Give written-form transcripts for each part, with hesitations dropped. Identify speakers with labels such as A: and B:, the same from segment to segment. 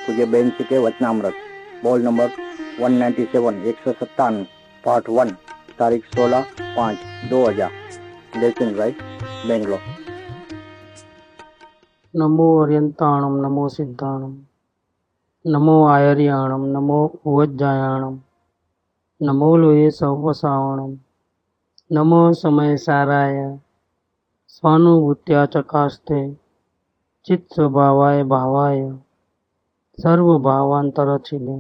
A: पूज्य बेन जी के वचनामृत ball number 197 157 part 1 तारीख 16/5/2000 लेसन राइट बेंगलोर।
B: नमो अर्यंताणम नमो सिद्धाणम नमो आयर्याणम नमो उवज्जायाणम नमो लोये सौवसावणम नमो समय साराय स्वानुभूत्या चकास्ते चित्त स्वभावाय भावाय सर्वभावांतरचिले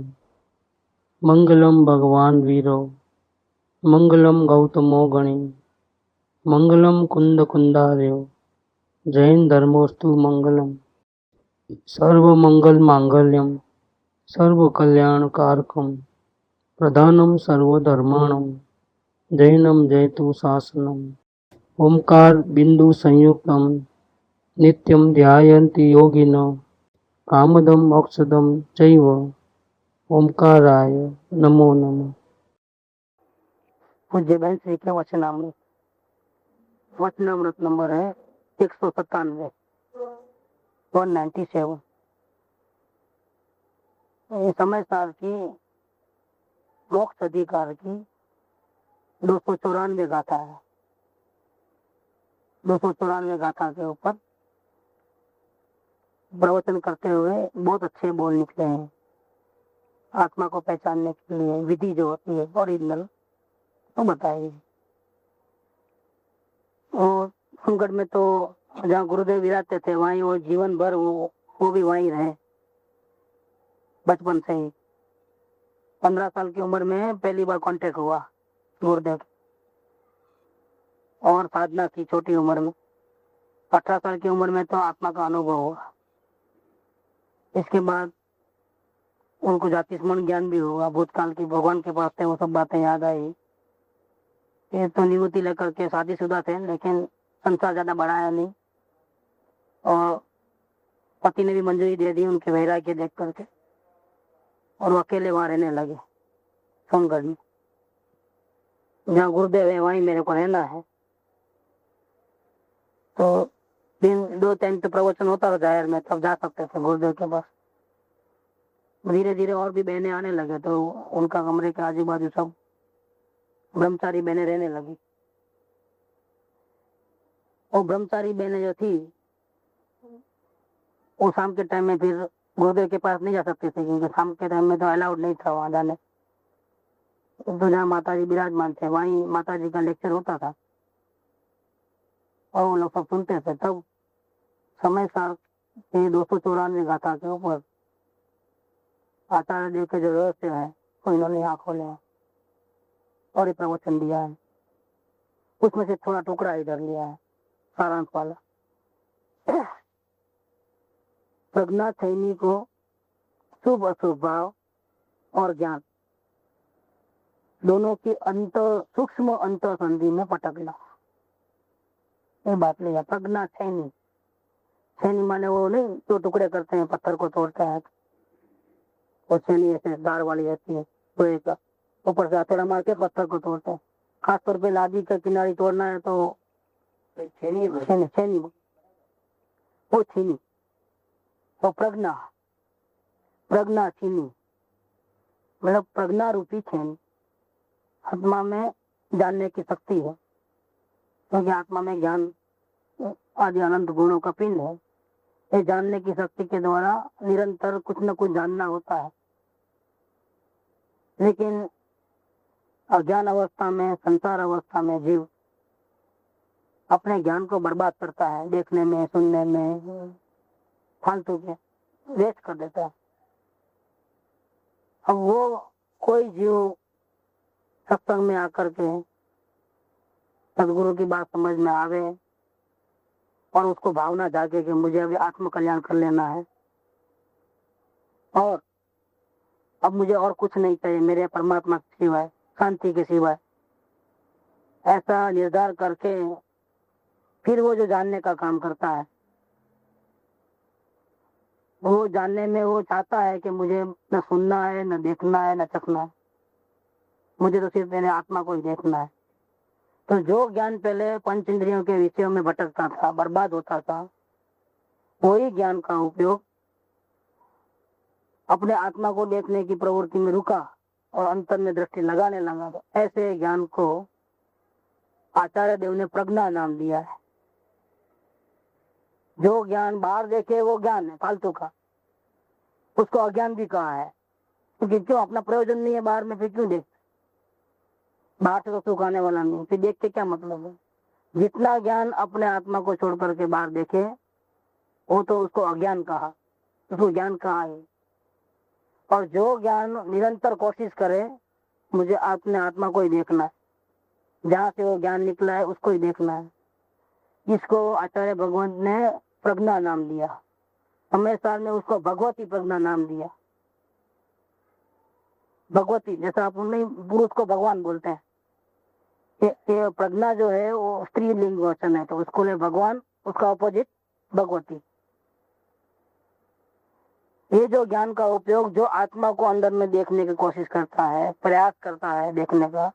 B: मंगलम भगवान वीरो मंगलम गौतमो गणी मंगलम कुंद कुंदार्यो जैन धर्मोस्तु मंगलम सर्वमंगल मांगल्यम सर्व कल्याण कारकम प्रधानम सर्वधर्माणम जैनम जयतु शासनम ओंकार बिंदु संयुक्तम नित्यम ध्यायन्ति योगिनो कामदम मोक्षदम चैव ओंकाराय नमो नमः।
C: पूज्य बहन श्री के वचनामृत नंबर है 197 197। ये समय साल की मोक्ष अधिकार की 294 गाथा है। 294 गाथा के ऊपर प्रवचन करते हुए बहुत अच्छे बोल निकले हैं। आत्मा को पहचानने के लिए विधि जो होती है ओरिजिनल तो बताएगी। और सोनगढ़ में तो जहाँ गुरुदेव विराजते थे वहीं वो जीवन भर वो भी वहीं रहे। बचपन से ही 15 साल की उम्र में पहली बार कांटेक्ट हुआ गुरुदेव और साधना की छोटी उम्र में। 18 साल की उम्र में तो आत्मा का अनुभव हुआ। इसके बाद उनको जाति स्मरण ज्ञान भी हुआ। भूतकाल की भगवान के पास थे वो सब बातें याद आई। ये तो निवृत्ति लेकर के शादीशुदा थे लेकिन संसार ज्यादा बढ़ाया नहीं और पति ने भी मंजूरी दे दी उनके वैराग्य देख करके और वो अकेले वहां रहने लगे सोनगढ़ में। जहाँ गुरुदेव है वहीं मेरे को रहना है। तो दिन 2 टाइम तो प्रवचन होता था जाहिर में, तब जा सकते थे गुरुदेव के पास। धीरे धीरे और भी बहनें आने लगे तो उनका कमरे के आजू बाजू सब ब्रह्मचारी बहनें रहने लगी। और ब्रह्मचारी बहनें जो थी वो शाम के टाइम में फिर गुरुदेव के पास नहीं जा सकते थे क्योंकि शाम के टाइम में तो अलाउड नहीं था वहां जाने। तो जहाँ माता जी विराजमान थे वहीं माता जी का लेक्चर होता था और वो लोग सब सुनते थे। तब समय साल के 294 गाथा के ऊपर आचार्य देव के जो रहस्य है वो इन्होंने यहाँ खोले हैं और ये प्रवचन दिया है। उसमें से थोड़ा टुकड़ा इधर लिया है सारांश वाला। प्रज्ञा सैनी को शुभ अशुभ भाव और ज्ञान दोनों की सूक्ष्म अंतर संधि में पटकना, ये बात लिया। प्रज्ञा सैनी, सैनी माने वो नहीं जो टुकड़े करते हैं पत्थर को तोड़ता है, वो सैनी ऐसे दार वाली रहती है लोहे का, ऊपर से हथौड़ा मार के पत्थर को तोड़ते हैं। खासतौर पे लादी का किनारी तोड़ना है तो छेनी वो छीनी। तो प्रज्ञा छीनी मतलब प्रज्ञा रूपी छेनी। आत्मा में जानने की शक्ति है क्योंकि आत्मा में ज्ञान आदि अनंत गुणों का पिंड है। ये जानने की शक्ति के द्वारा निरंतर कुछ न कुछ जानना होता है। लेकिन अज्ञान अवस्था में, संसार अवस्था में जीव अपने ज्ञान को बर्बाद करता है, देखने में, सुनने में, फालतू के वेस्ट कर देता है। अब वो कोई जीव सत्संग में आकर के सदगुरु की बात समझ में आवे और उसको भावना जागे कि मुझे अभी आत्म कल्याण कर लेना है और अब मुझे और कुछ नहीं चाहिए मेरे परमात्मा के सिवाय, शांति के सिवाय, ऐसा निर्धार करके फिर वो जो जानने का काम करता है, वो जानने में वो चाहता है कि मुझे न सुनना है, न देखना है, न चखना है, मुझे तो सिर्फ मेरे आत्मा को ही देखना है। तो जो ज्ञान पहले पंच इंद्रियों के विषयों में भटकता था, बर्बाद होता था, वही ज्ञान का उपयोग अपने आत्मा को देखने की प्रवृत्ति में रुका और अंतर में दृष्टि लगाने लगा, तो ऐसे ज्ञान को आचार्य देव ने प्रज्ञा नाम दिया है। जो ज्ञान बाहर देखे वो ज्ञान है फालतू का, उसको अज्ञान भी कहा है। क्योंकि क्यों, अपना प्रयोजन नहीं है बाहर में, फिर क्यों देख, बाहर से तो सुख आने वाला नहीं, फिर देख के क्या मतलब है। जितना ज्ञान अपने आत्मा को छोड़ करके बाहर देखे वो तो उसको अज्ञान कहा, उसको ज्ञान कहा है। और जो ज्ञान निरंतर कोशिश करे मुझे अपने आत्मा को ही देखना है, जहाँ से वो ज्ञान निकला है उसको ही देखना है, इसको आचार्य भगवंत ने प्रज्ञा नाम दिया। हमेशा ने उसको भगवती प्रज्ञा नाम दिया। भगवती, जैसा आप नहीं पुरुष को भगवान बोलते हैं, ये प्रज्ञा जो है वो स्त्रीलिंग वचन है, तो उसको ले भगवान, उसका अपोजिट भगवती। ये जो ज्ञान का उपयोग जो आत्मा को अंदर में देखने की कोशिश करता है, प्रयास करता है देखने का,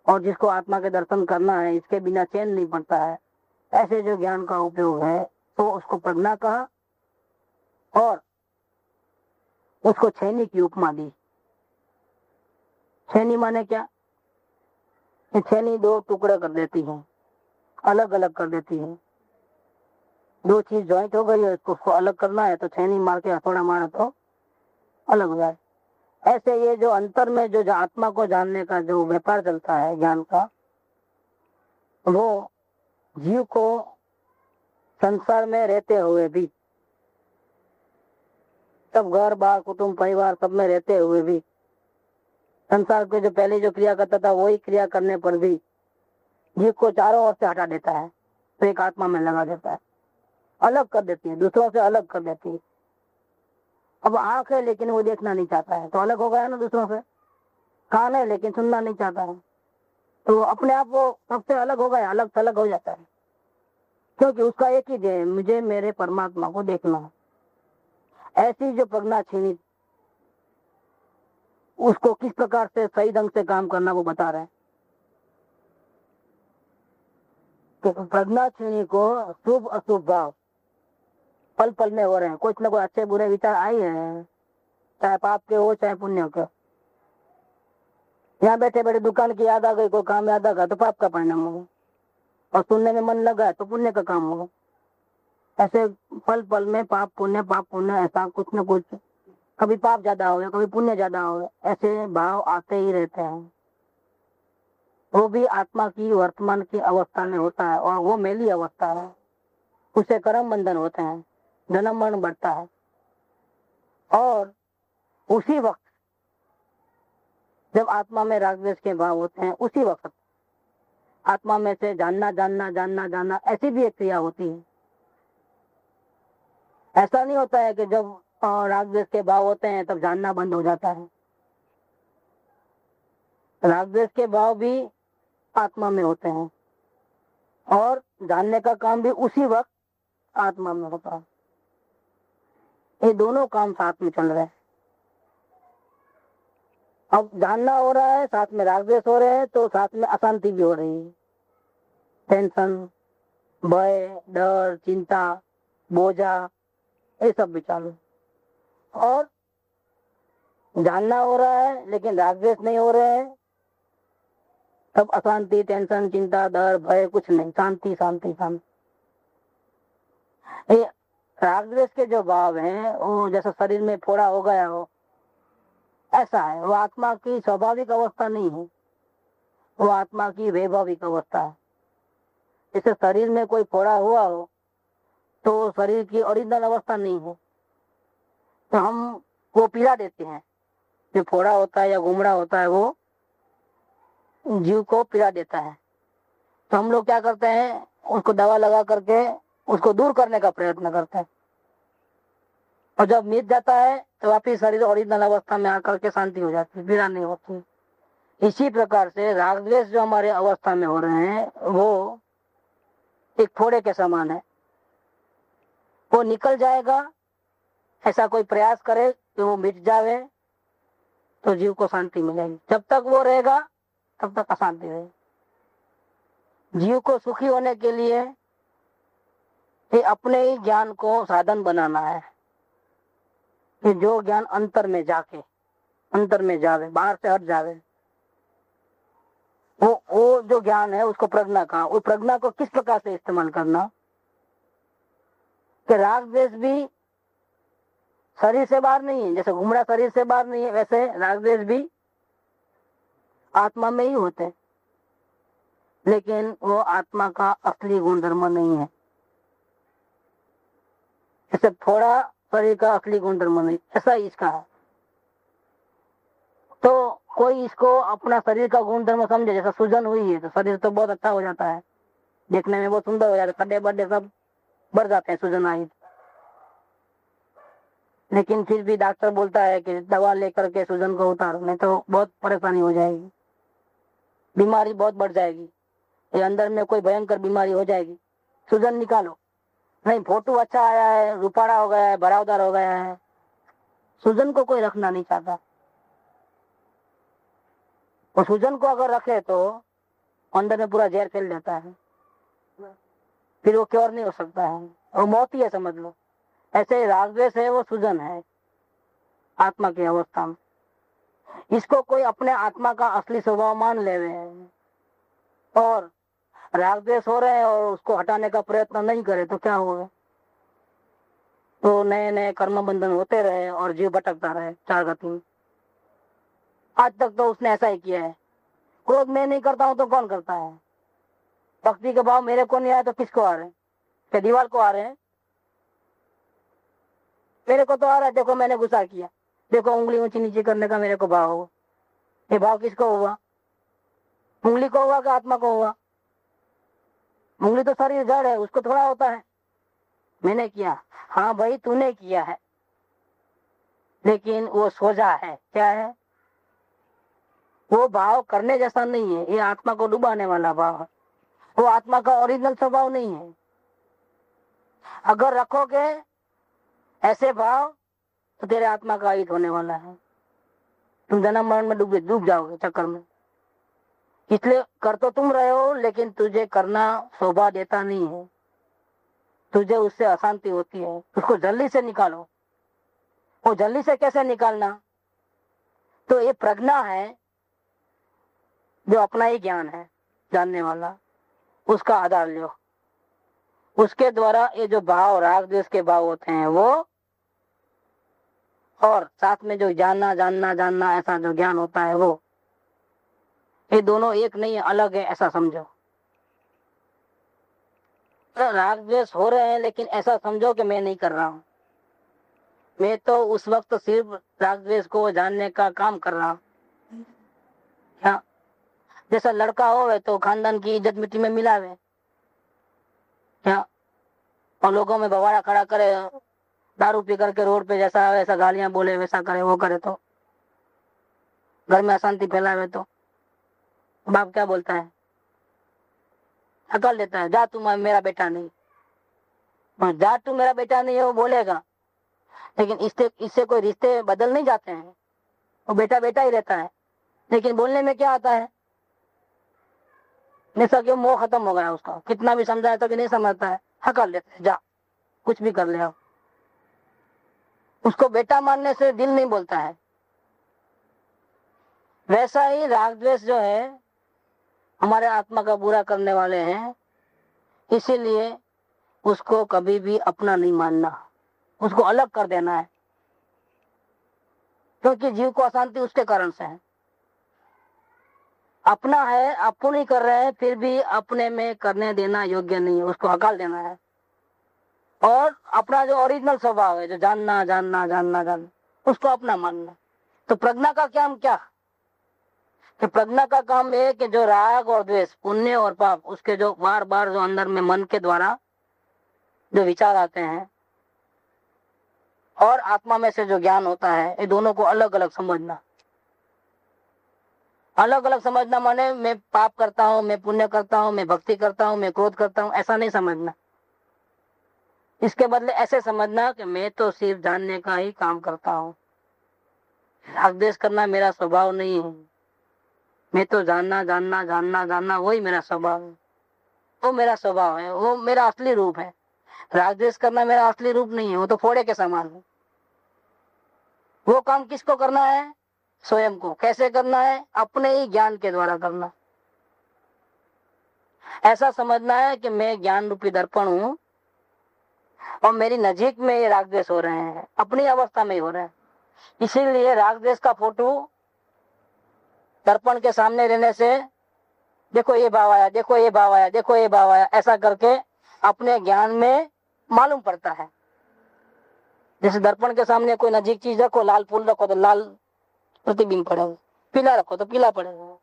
C: और जिसको आत्मा के दर्शन करना है, इसके बिना चैन नहीं पड़ता है, ऐसे जो ज्ञान का उपयोग है तो उसको प्रज्ञा कहा और उसको छेनी की उपमा दी। छेनी माने क्या, ये छेनी दो टुकड़े कर देती है, अलग अलग कर देती है। दो चीज ज्वाइंट हो गई है, उसको अलग करना है तो छेनी मार के हथौड़ा मारे तो अलग हो जाए। ऐसे ये जो अंतर में जो आत्मा को जानने का जो व्यापार चलता है ज्ञान का, वो जीव को संसार में रहते हुए भी, सब घर बार कुटुंब परिवार सब में रहते हुए भी, संसार के जो पहले जो क्रिया करता था वही क्रिया करने पर भी जीव को चारों ओर से हटा देता है, तो एक आत्मा में लगा देता है, अलग कर देती है, दूसरों से अलग कर देती है। अब आंख है लेकिन वो देखना नहीं चाहता है, तो अलग हो गया ना दूसरों से। कान है लेकिन सुनना नहीं चाहता है, तो अपने आप वो सबसे अलग हो गया, अलग थलग हो जाता है, क्योंकि उसका एक ही ध्येय, मुझे मेरे परमात्मा को देखना है। ऐसी जो प्रज्ञा छीनी, उसको किस प्रकार से सही ढंग से काम करना वो बता रहे हैं। तो प्रज्ञा छीनी को शुभ अशुभ भाव पल पल में हो रहे हैं, कुछ न कुछ अच्छे बुरे विचार आए हैं, चाहे पाप के हो चाहे पुण्य के। यहाँ बैठे बैठे दुकान की याद आ गई, कोई काम याद आ गया तो पाप का परिणाम होगा, और सुनने में मन लगा तो पुण्य का काम होगा। ऐसे पल पल में पाप पुण्य ऐसा कुछ न कुछ, कभी पाप ज्यादा हो गया कभी पुण्य ज्यादा हो गया, ऐसे भाव आते ही रहते हैं। वो भी आत्मा की वर्तमान की अवस्था में होता है, और वो मेली अवस्था है, उसे कर्म बंधन होते हैं, जन्म मरण बढ़ता है। और उसी वक्त जब आत्मा में राग द्वेष के भाव होते हैं, उसी वक्त आत्मा में से जानना जानना जानना जानना ऐसी भी एक क्रिया होती है। ऐसा नहीं होता है कि जब राग द्वेष के भाव होते हैं तब जानना बंद हो जाता है। राग द्वेष के भाव भी आत्मा में होते हैं और जानने का काम भी उसी वक्त आत्मा में होता है। ये दोनों काम साथ में चल रहे हैं। अब जानना हो रहा है, साथ में राग द्वेष हो रहे हैं, तो साथ में अशांति भी हो रही है। टेंशन, भय, डर, चिंता, बोझा, ये सब भी चालू। और जानना हो रहा है लेकिन राग द्वेष नहीं हो रहे हैं, तब अशांति, टेंशन, चिंता, डर, भय कुछ नहीं, शांति शांति शांति। ये राग द्वेष के जो भाव हैं वो जैसा शरीर में फोड़ा हो गया हो ऐसा है, वो आत्मा की स्वाभाविक अवस्था नहीं है, वो आत्मा की वैभाविक अवस्था है। जैसे शरीर में कोई फोड़ा हुआ हो तो शरीर की ओरिजिनल अवस्था नहीं है, तो हम वो पीड़ा देते हैं। जो फोड़ा होता है या घुमड़ा होता है वो जीव को पीड़ा देता है, तो हम लोग क्या करते हैं, उसको दवा लगा करके उसको दूर करने का प्रयत्न करते हैं, और जब मिट जाता है तो वापिस शरीर ओरिजिनल अवस्था में आकर के शांति हो जाती है, पीड़ा नहीं होती। इसी प्रकार से राग द्वेष जो हमारे अवस्था में हो रहे हैं वो एक फोड़े के समान है, वो निकल जाएगा। ऐसा कोई प्रयास करे कि वो मिट जावे तो जीव को शांति मिलेगी, जब तक वो रहेगा तब तक अशांति रहेगी। जीव को सुखी होने के लिए ये अपने ही ज्ञान को साधन बनाना है, कि जो ज्ञान अंतर में जाके, अंतर में जावे, बाहर से हट जावे, वो जो ज्ञान है उसको प्रज्ञा कहा। वो प्रज्ञा को किस प्रकार से इस्तेमाल करना कि राग द्वेष भी शरीर से बाहर नहीं है, जैसे घुमड़ा शरीर से बाहर नहीं है, वैसे राग द्वेष भी आत्मा में ही होते हैं, लेकिन वो आत्मा का असली गुणधर्म नहीं है। जैसे थोड़ा शरीर का असली गुणधर्म नहीं, ऐसा ही इसका है। तो कोई इसको अपना शरीर का गुणधर्म समझे, जैसा सूजन हुई है तो शरीर तो बहुत अच्छा हो जाता है, देखने में बहुत सुंदर हो जाता है, खड्डे बड्डे सब बढ़ जाते हैं सूजन आई। लेकिन फिर भी डॉक्टर बोलता है कि दवा लेकर के सूजन को उतारो, नहीं तो बहुत परेशानी हो जाएगी, बीमारी बहुत बढ़ जाएगी, ये अंदर में कोई भयंकर बीमारी हो जाएगी, सूजन निकालो। नहीं, फोटो अच्छा आया है, रुपाड़ा हो गया है, भरावदार हो गया है, सूजन को कोई रखना नहीं चाहता। और सूजन को अगर रखे तो अंदर में पूरा जहर फैल जाता है, फिर वो क्योर नहीं हो सकता है, वो मौत ही है समझ लो। ऐसे राग द्वेष है, वो सूजन है आत्मा की अवस्था में। इसको कोई अपने आत्मा का असली स्वभाव मान ले रहे हैं और राग द्वेष हो रहे हैं और उसको हटाने का प्रयत्न नहीं करे तो क्या होगा? तो नए नए कर्म बंधन होते रहे और जीव भटकता रहे चार गति में। आज तक तो उसने ऐसा ही किया है। क्रोध मैं नहीं करता हूं तो कौन करता है? भक्ति के भाव मेरे को नहीं आए तो किसको आ रहे हैं? क्या दीवार को आ रहे हैं? मेरे को तो आ रहा है। देखो मैंने गुस्सा किया, देखो उंगली ऊंची नीचे करने का मेरे को भाव हुआ। ये भाव किसको हुआ? उंगली को हुआ कि आत्मा को हुआ? उंगली तो शरीर जड़ है, उसको थोड़ा होता है मैंने किया। हाँ भाई तूने किया है, लेकिन वो सोजा है। क्या है वो? भाव करने जैसा नहीं है, ये आत्मा को डुबाने वाला भाव है। वो आत्मा का ओरिजिनल स्वभाव नहीं है। अगर रखोगे ऐसे भाव तो तेरे आत्मा का हित होने वाला है, तुम जन्म मरण में डूब जाओगे चक्कर में। इसलिए कर तो तुम रहे हो, लेकिन तुझे करना शोभा देता नहीं है, तुझे उससे अशांति होती है। उसको जल्दी से निकालो। वो जल्दी से कैसे निकालना? तो ये प्रज्ञा है जो अपना ही ज्ञान है जानने वाला, उसका आधार लो। उसके द्वारा ये जो भाव राग द्वेष के भाव होते हैं वो, और साथ में जो जानना जानना जानना ऐसा जो ज्ञान होता है वो, ये दोनों एक नहीं है, अलग है, ऐसा समझो। तो राग द्वेष हो रहे हैं, लेकिन ऐसा समझो कि मैं नहीं कर रहा हूं, मैं तो उस वक्त सिर्फ राग द्वेष को जानने का काम कर रहा हूं। क्या जैसा लड़का हो तो खानदान की इज्जत मिट्टी में मिलावे क्या, और लोगों में बवाड़ा खड़ा करे, दारू पी करके रोड पे जैसा वैसा गालियां बोले, वैसा करे वो करे, तो घर में अशांति फैलावे, तो बाप क्या बोलता है? अकल देता है, जा तू मेरा बेटा नहीं। जा तू मेरा बेटा नहीं है वो बोलेगा, लेकिन इससे कोई रिश्ते बदल नहीं जाते हैं, वो बेटा बेटा ही रहता है। लेकिन बोलने में क्या आता है? नहीं सके मोह खत्म हो गया उसका, कितना भी समझाए तो कि नहीं समझता है, हकल लेते है, जा कुछ भी कर ले आओ। उसको बेटा मानने से दिल नहीं बोलता है। वैसा ही राग द्वेष जो है हमारे आत्मा का बुरा करने वाले हैं, इसीलिए उसको कभी भी अपना नहीं मानना, उसको अलग कर देना है, क्योंकि जीव को अशांति उसके कारण से है। अपना है, आपको नहीं कर रहे हैं, फिर भी अपने में करने देना योग्य नहीं है, उसको हकाल देना है। और अपना जो ओरिजिनल स्वभाव है, जो जानना जानना जानना जानना, उसको अपना मानना। तो प्रज्ञा का काम क्या? कि प्रज्ञा का काम है कि जो राग और द्वेष, पुण्य और पाप, उसके जो बार बार जो अंदर में मन के द्वारा जो विचार आते हैं और आत्मा में से जो ज्ञान होता है, ये दोनों को अलग अलग समझना। अलग अलग समझना माने मैं पाप करता हूं, मैं पुण्य करता हूं, मैं भक्ति करता हूं, मैं क्रोध करता हूं, ऐसा नहीं समझना। इसके बदले ऐसे समझना कि मैं तो सिर्फ जानने का ही काम करता हूं, राग द्वेष करना मेरा स्वभाव नहीं है, मैं तो जानना जानना जानना जानना वही मेरा स्वभाव है, वो मेरा स्वभाव है, वो मेरा असली रूप है। राग द्वेष करना मेरा असली रूप नहीं है, वो तो फोड़े के समान है। वो काम किसको करना है? स्वयं को। कैसे करना है? अपने ही ज्ञान के द्वारा करना। ऐसा समझना है कि मैं ज्ञान रूपी दर्पण हूं और मेरी नजीक में ये राग द्वेष हो रहे हैं, अपनी अवस्था में ही हो रहे हैं। इसीलिए राग द्वेष का फोटो दर्पण के सामने रहने से देखो ये भाव आया, देखो ये भाव आया, देखो ये भाव आया, ऐसा करके अपने ज्ञान में मालूम पड़ता है। जैसे दर्पण के सामने कोई नजीक चीज रखो, लाल फूल रखो तो लाल प्रतिबिंब पड़ेगा, पीला रखो तो पीला पड़ेगा।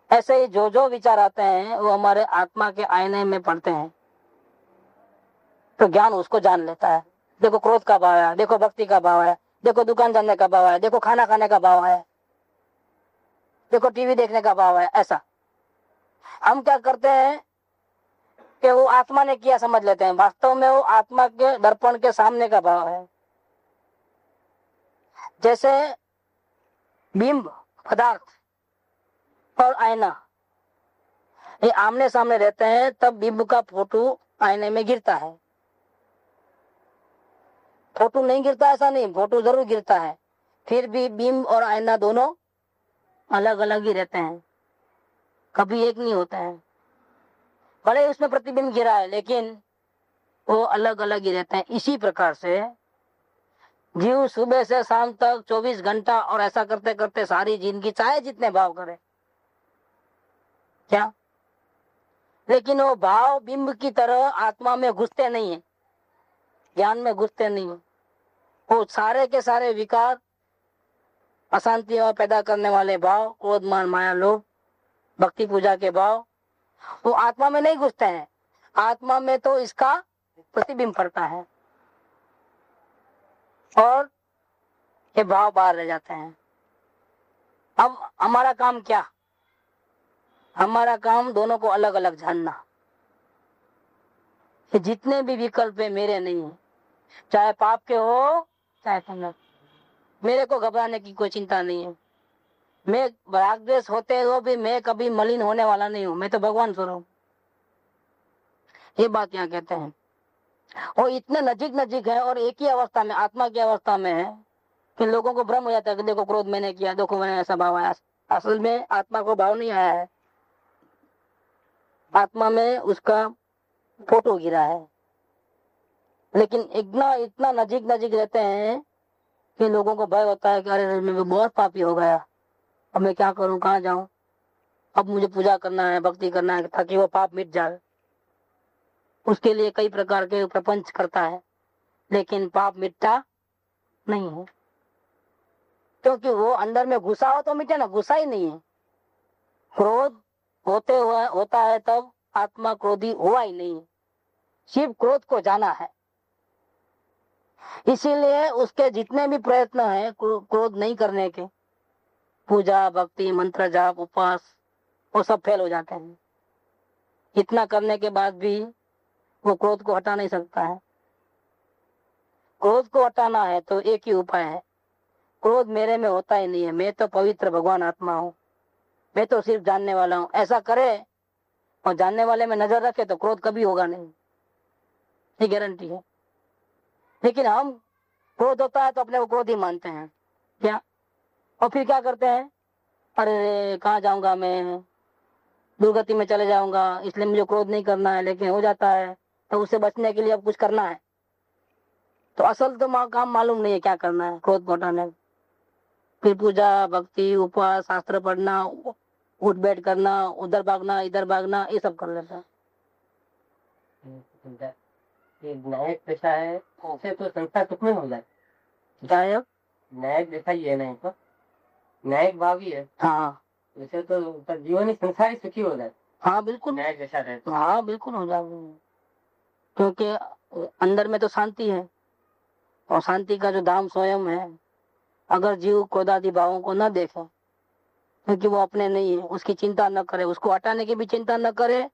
C: ऐसे ही जो जो विचार आते हैं वो हमारे आत्मा के आईने में पड़ते हैं, तो ज्ञान उसको जान लेता है। देखो क्रोध का भाव आया, देखो भक्ति का भाव आया, देखो दुकान जाने का भाव आया, देखो खाना खाने का भाव आया, देखो टीवी देखने का भाव आया। ऐसा हम क्या करते हैं कि वो आत्मा ने किया समझ लेते हैं, वास्तव में वो आत्मा के दर्पण के सामने का भाव है। जैसे बिंब पदार्थ और आईना ये आमने सामने रहते हैं, तब बिंब का फोटो आईने में गिरता है। फोटो नहीं गिरता ऐसा नहीं, फोटो जरूर गिरता है, फिर भी बिंब और आईना दोनों अलग अलग ही रहते हैं, कभी एक नहीं होता है। भले उसमें प्रतिबिंब गिरा है लेकिन वो अलग अलग ही रहते हैं। इसी प्रकार से जीव सुबह से शाम तक 24 घंटा और ऐसा करते करते सारी जिंदगी चाहे जितने भाव करे क्या, लेकिन वो भाव बिंब की तरह आत्मा में घुसते नहीं है, ज्ञान में घुसते नहीं है। वो सारे के सारे विकार, अशांति और पैदा करने वाले भाव, क्रोध मान माया लोभ, भक्ति पूजा के भाव, वो आत्मा में नहीं घुसते हैं। आत्मा में तो इसका प्रतिबिंब पड़ता है और ये भाव बाहर रह जाते हैं। अब हमारा काम क्या? हमारा काम दोनों को अलग अलग जानना कि जितने भी विकल्प है मेरे नहीं है, चाहे पाप के हो चाहे पुण्य। मेरे को घबराने की कोई चिंता नहीं है। मैं राग द्वेष होते हुए भी मैं कभी मलिन होने वाला नहीं हूँ, मैं तो भगवान स्वरूप। ये बात यहाँ कहते हैं। और इतने नजीक नजीक है और एक ही अवस्था में, आत्मा की अवस्था में है कि लोगों को भ्रम हो जाता है कि देखो क्रोध मैंने किया, देखो मैंने ऐसा भाव आया। असल में आत्मा को भाव नहीं आया है, आत्मा में उसका फोटो गिरा है। लेकिन इतना इतना नजीक नजीक रहते हैं कि लोगों को भय होता है कि अरे मैं बहुत पापी हो गया, अब मैं क्या करूं, कहाँ जाऊं, अब मुझे पूजा करना है, भक्ति करना है ताकि वो पाप मिट जाए। उसके लिए कई प्रकार के प्रपंच करता है, लेकिन पाप मिटता नहीं है, क्योंकि वो अंदर में घुसा हो तो मिटे ना, घुसा ही नहीं है। क्रोध होते हुए होता है तब आत्मा क्रोधी हुआ ही नहीं है, सिर्फ क्रोध को जाना है। इसीलिए उसके जितने भी प्रयत्न हैं क्रोध नहीं करने के, पूजा भक्ति मंत्र जाप उपवास, वो सब फेल हो जाते हैं। इतना करने के बाद भी वो क्रोध को हटा नहीं सकता है। क्रोध को हटाना है तो एक ही उपाय है, क्रोध मेरे में होता ही नहीं है, मैं तो पवित्र भगवान आत्मा हूँ, मैं तो सिर्फ जानने वाला हूँ। ऐसा करे और जानने वाले में नजर रखे तो क्रोध कभी होगा नहीं, ये गारंटी है। लेकिन हम क्रोध होता है तो अपने को क्रोध ही मानते हैं क्या, और फिर क्या करते हैं, अरे कहाँ जाऊंगा मैं, दुर्गति में चले जाऊंगा, इसलिए मुझे क्रोध नहीं करना है, लेकिन हो जाता है तो उससे बचने के लिए अब कुछ करना है। तो असल तो काम मालूम नहीं है क्या करना है क्रोध को हटाने। फिर पूजा भक्ति उपवास शास्त्र पढ़ना, उठ बैठ करना, उधर भागना इधर भागना, ये सब कर लेता है।
B: नायक पेशा है, उसे तो संसार सुख में हो जाए।
C: गायक
B: नायक जैसा ही है, नहीं तो नायक भाव ही है।
C: हाँ,
B: वैसे तो जीवन ही संसार ही सुखी हो जाए।
C: हाँ बिल्कुल,
B: नायक जैसा रहे तो।
C: हाँ बिल्कुल हो जाएगा, क्योंकि अंदर में तो शांति है और शांति का जो धाम स्वयं है। अगर जीव क्रोधादि भावों को न देखे, क्योंकि वो अपने नहीं है, उसकी चिंता न करे, उसको हटाने की भी चिंता न करे,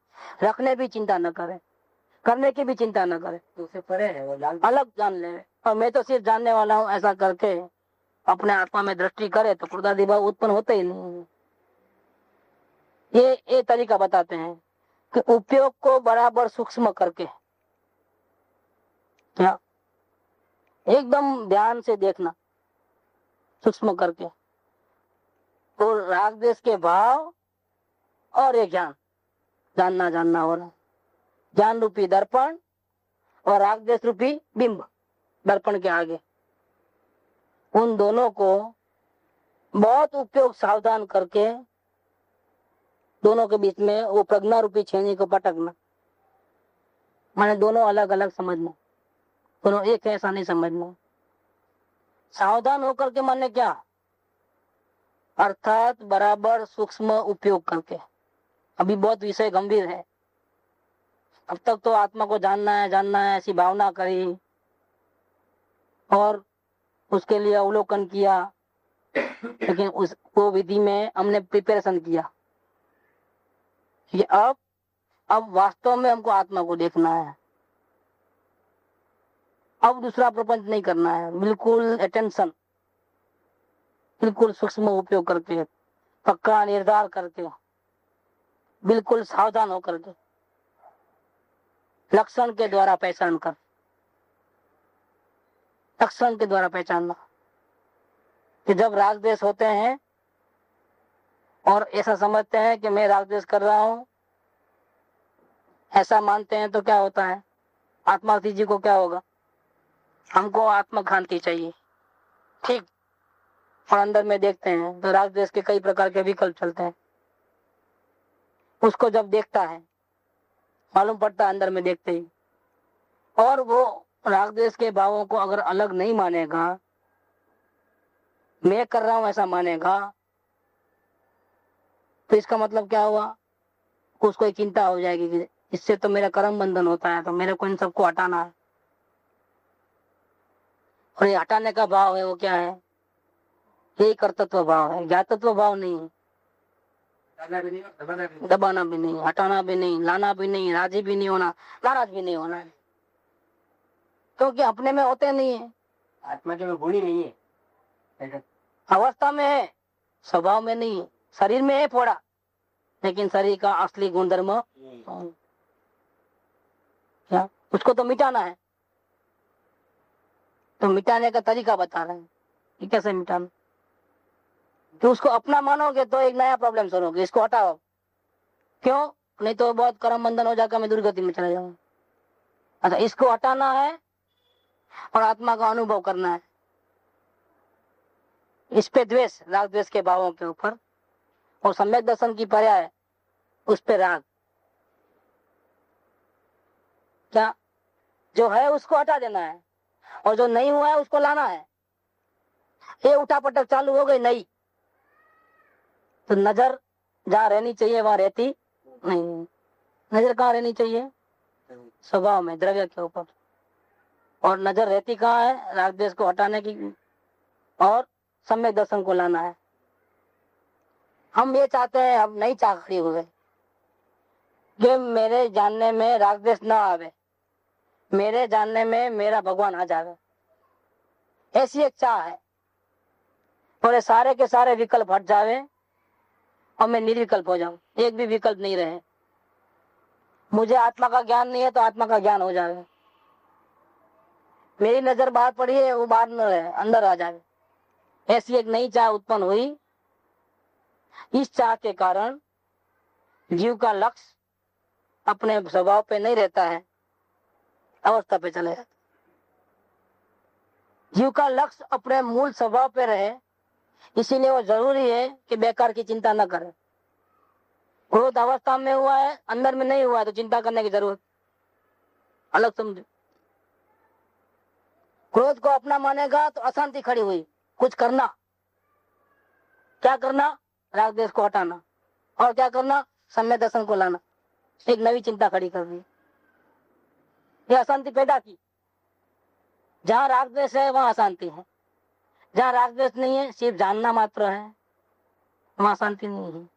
C: रखने भी चिंता न करे, करने की भी चिंता न करे,
B: तो उसे परे है, वो
C: अलग जान ले और मैं तो सिर्फ जानने वाला हूँ, ऐसा करके अपने आत्मा में दृष्टि करे तो क्रोधादि भाव उत्पन्न होते ही नहीं। ये तरीका बताते हैं कि उपयोग को बराबर सूक्ष्म करके, क्या एकदम ध्यान से देखना सूक्ष्म करके। तो राग द्वेष के भाव और ये ज्ञान, जानना जानना हो रहा, ज्ञान रूपी दर्पण और राग द्वेष रूपी बिंब दर्पण के आगे, उन दोनों को बहुत उपयोग सावधान करके दोनों के बीच में वो प्रज्ञा रूपी छेनी को पटकना, माने दोनों अलग अलग समझना, दोनों एक है ऐसा नहीं समझना। सावधान होकर के माने क्या, अर्थात बराबर सूक्ष्म उपयोग करके। अभी बहुत विषय गंभीर है, अब तक तो आत्मा को जानना है ऐसी भावना करी और उसके लिए अवलोकन किया, लेकिन उस वो विधि में हमने प्रिपरेशन किया। ये अब वास्तव में हमको आत्मा को देखना है, अब दूसरा प्रपंच नहीं करना है, बिल्कुल अटेंशन, बिल्कुल सूक्ष्म उपयोग करके, पक्का निर्धार करके, बिल्कुल सावधान होकर के, लक्षण के द्वारा पहचान कर, लक्षण के द्वारा पहचानना कि जब राग द्वेष होते हैं और ऐसा समझते हैं कि मैं राग द्वेष कर रहा हूं, ऐसा मानते हैं, तो क्या होता है, आत्मार्थी जी को क्या होगा, हमको आत्मखांति चाहिए, ठीक। और अंदर में देखते हैं तो राग द्वेष के कई प्रकार के विकल्प चलते हैं। उसको जब देखता है मालूम पड़ता है अंदर में देखते ही, और वो राग द्वेष के भावों को अगर अलग नहीं मानेगा, मैं कर रहा हूं ऐसा मानेगा, तो इसका मतलब क्या हुआ, उसको एक चिंता हो जाएगी कि इससे तो मेरा कर्म बंधन होता है, तो मेरे को इन सबको हटाना है। और ये हटाने का भाव है वो क्या है, यही कर्तृत्व भाव है, ज्ञातत्व भाव नहीं है। दबाना भी नहीं, हटाना भी नहीं, लाना भी नहीं, राजी भी नहीं होना, नाराज भी नहीं होना, क्योंकि अपने में होते नहीं है,
B: आत्मा के में गुण ही नहीं है,
C: अवस्था में है, स्वभाव में नहीं है। शरीर में है थोड़ा, लेकिन शरीर का असली गुणधर्म क्या, उसको तो मिटाना है। तो मिटाने का तरीका बता रहे हैं कि कैसे मिटाना। तो उसको अपना मानोगे तो एक नया प्रॉब्लम सुनोगे, इसको हटाओ, क्यों, नहीं तो बहुत कर्म बंधन हो जाकर मैं दुर्गति में चला जाऊंगा। अच्छा, इसको हटाना है और आत्मा का अनुभव करना है। इस पे द्वेष, राग द्वेष के भावों के ऊपर, और सम्यक दर्शन की पर्याय उस पे राग, क्या जो है उसको हटा देना है और जो नहीं हुआ है उसको लाना है। ये उठापटक चालू हो गई नहीं, तो नजर जहाँ रहनी चाहिए वहां रहती नहीं। नजर कहाँ रहनी चाहिए, स्वभाव में, द्रव्य के ऊपर, और नजर रहती कहाँ है, राग द्वेष को हटाने की और सम्यक दर्शन को लाना है। हम ये चाहते हैं, हम नहीं चाह खड़ी हुए कि मेरे जानने में राग द्वेष न आवे, मेरे जानने में मेरा भगवान आ जावे, ऐसी एक चाह है। और ये सारे के सारे विकल्प हट जावे और मैं निर्विकल्प हो जाऊं, एक भी विकल्प नहीं रहे। मुझे आत्मा का ज्ञान नहीं है तो आत्मा का ज्ञान हो जावे, मेरी नजर बाहर पड़ी है वो बाहर न रहे, अंदर आ जावे, ऐसी एक नई चाह उत्पन्न हुई। इस चाह के कारण जीव का लक्ष्य अपने स्वभाव पे नहीं रहता है, अवस्था पे चले जाता। जीव का लक्ष्य अपने मूल स्वभाव पे रहे, इसीलिए वो जरूरी है कि बेकार की चिंता न करे। क्रोध अवस्था में हुआ है, अंदर में नहीं हुआ है, तो चिंता करने की जरूरत, अलग समझो। क्रोध को अपना मानेगा तो अशांति खड़ी हुई, कुछ करना, क्या करना, राग द्वेष को हटाना, और क्या करना, सम्यक दर्शन को लाना, एक नई चिंता खड़ी कर दी, ये अशांति पैदा की। जहाँ राग द्वेष है वहाँ अशांति है, जहाँ राग द्वेष नहीं है, सिर्फ जानना मात्र है, वहाँ शांति नहीं है।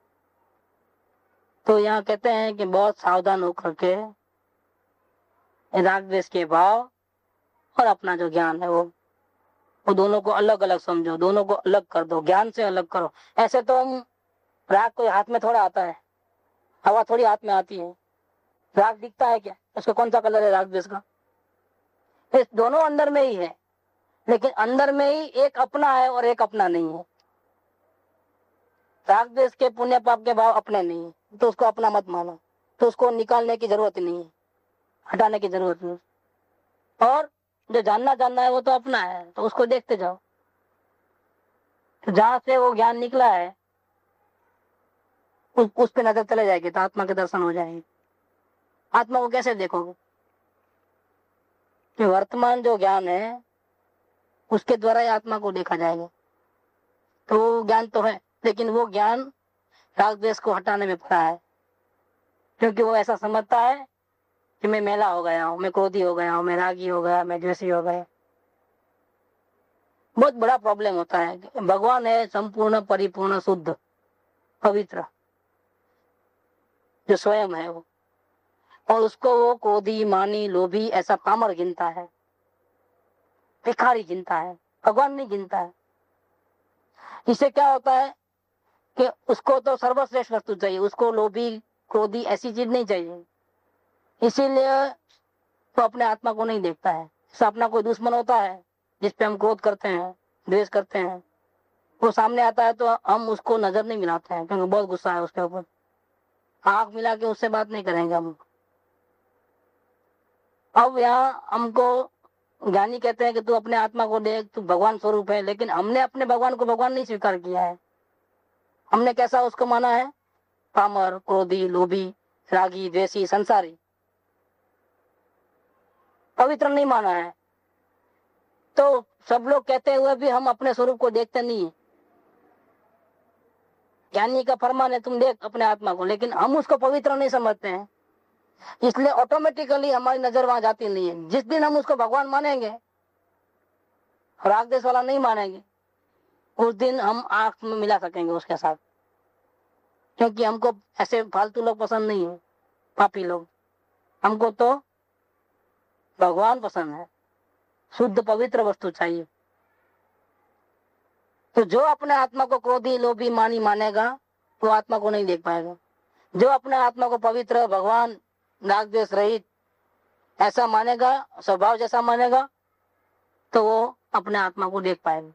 C: तो यहाँ कहते हैं कि बहुत सावधान होकर के राग द्वेष के भाव और अपना जो ज्ञान है वो दोनों को अलग अलग समझो, दोनों को अलग कर दो, ज्ञान से अलग करो। ऐसे तो हम राग कोई हाथ में थोड़ा आता है, हवा थोड़ी हाथ में आती है, राग दिखता है क्या, उसका कौन सा कलर है राग द्वेष का, इस दोनों अंदर में ही है, लेकिन अंदर में ही एक अपना है और एक अपना नहीं है। राग द्वेष के पुण्य पाप के भाव अपने नहीं है, तो उसको अपना मत मानो, तो उसको निकालने की जरूरत नहीं है, हटाने की जरूरत नहीं। और जो जानना है वो तो अपना है, तो उसको देखते जाओ। तो जहां से वो ज्ञान निकला है उस पे नजर चले जाएगी तो आत्मा के दर्शन हो जाएंगे। आत्मा को कैसे देखोगे? कि वर्तमान जो ज्ञान है उसके द्वारा ही आत्मा को देखा जाएगा। तो ज्ञान तो है, लेकिन वो ज्ञान राग द्वेष को हटाने में पड़ा है, क्योंकि वो ऐसा समझता है कि मैं मैला हो गया हूँ, मैं क्रोधी हो गया हूँ, मैं रागी हो गया, मैं द्वेषी हो गया। बहुत बड़ा प्रॉब्लम होता है। भगवान है संपूर्ण परिपूर्ण शुद्ध पवित्र, जो स्वयं है वो, और उसको वो क्रोधी मानी लोभी ऐसा पामर गिनता है, भिखारी गिनता है, भगवान नहीं गिनता है। इससे क्या होता है कि उसको तो सर्वश्रेष्ठ वस्तु चाहिए, उसको लोभी क्रोधी ऐसी चीज नहीं चाहिए, इसीलिए तो अपने आत्मा को नहीं देखता है। अपना कोई दुश्मन होता है जिसपे हम क्रोध करते हैं, द्वेष करते हैं, वो सामने आता है तो हम उसको नजर नहीं मिलाते हैं, क्योंकि बहुत गुस्सा है उसके ऊपर, आंख मिला के उससे बात नहीं करेंगे हम। अब यहाँ हमको ज्ञानी कहते हैं कि तू अपने आत्मा को देख, तू भगवान स्वरूप है, लेकिन हमने अपने भगवान को भगवान नहीं स्वीकार किया है। हमने कैसा उसको माना है? पामर, क्रोधी, लोभी, रागी, द्वेषी, संसारी, पवित्र नहीं माना है। तो सब लोग कहते हुए भी हम अपने स्वरूप को देखते नहीं है। ज्ञानी का फरमान है तुम देख अपने आत्मा को, लेकिन हम उसको पवित्र नहीं समझते हैं, इसलिए ऑटोमेटिकली हमारी नजर वहां जाती नहीं है। जिस दिन हम उसको भगवान मानेंगे, राग द्वेष वाला नहीं मानेंगे, उस दिन हम आंख में मिला सकेंगे उसके साथ, क्योंकि हमको ऐसे फालतू लोग पसंद नहीं है, पापी लोग। हमको तो भगवान पसंद है, शुद्ध पवित्र वस्तु चाहिए। तो जो अपने आत्मा को क्रोधी लोभी मानी मानेगा वो आत्मा को नहीं देख पाएगा। जो अपने आत्मा को पवित्र भगवान राग द्वेष रहित ऐसा मानेगा, स्वभाव जैसा मानेगा, तो वो अपने आत्मा को देख पाएगा।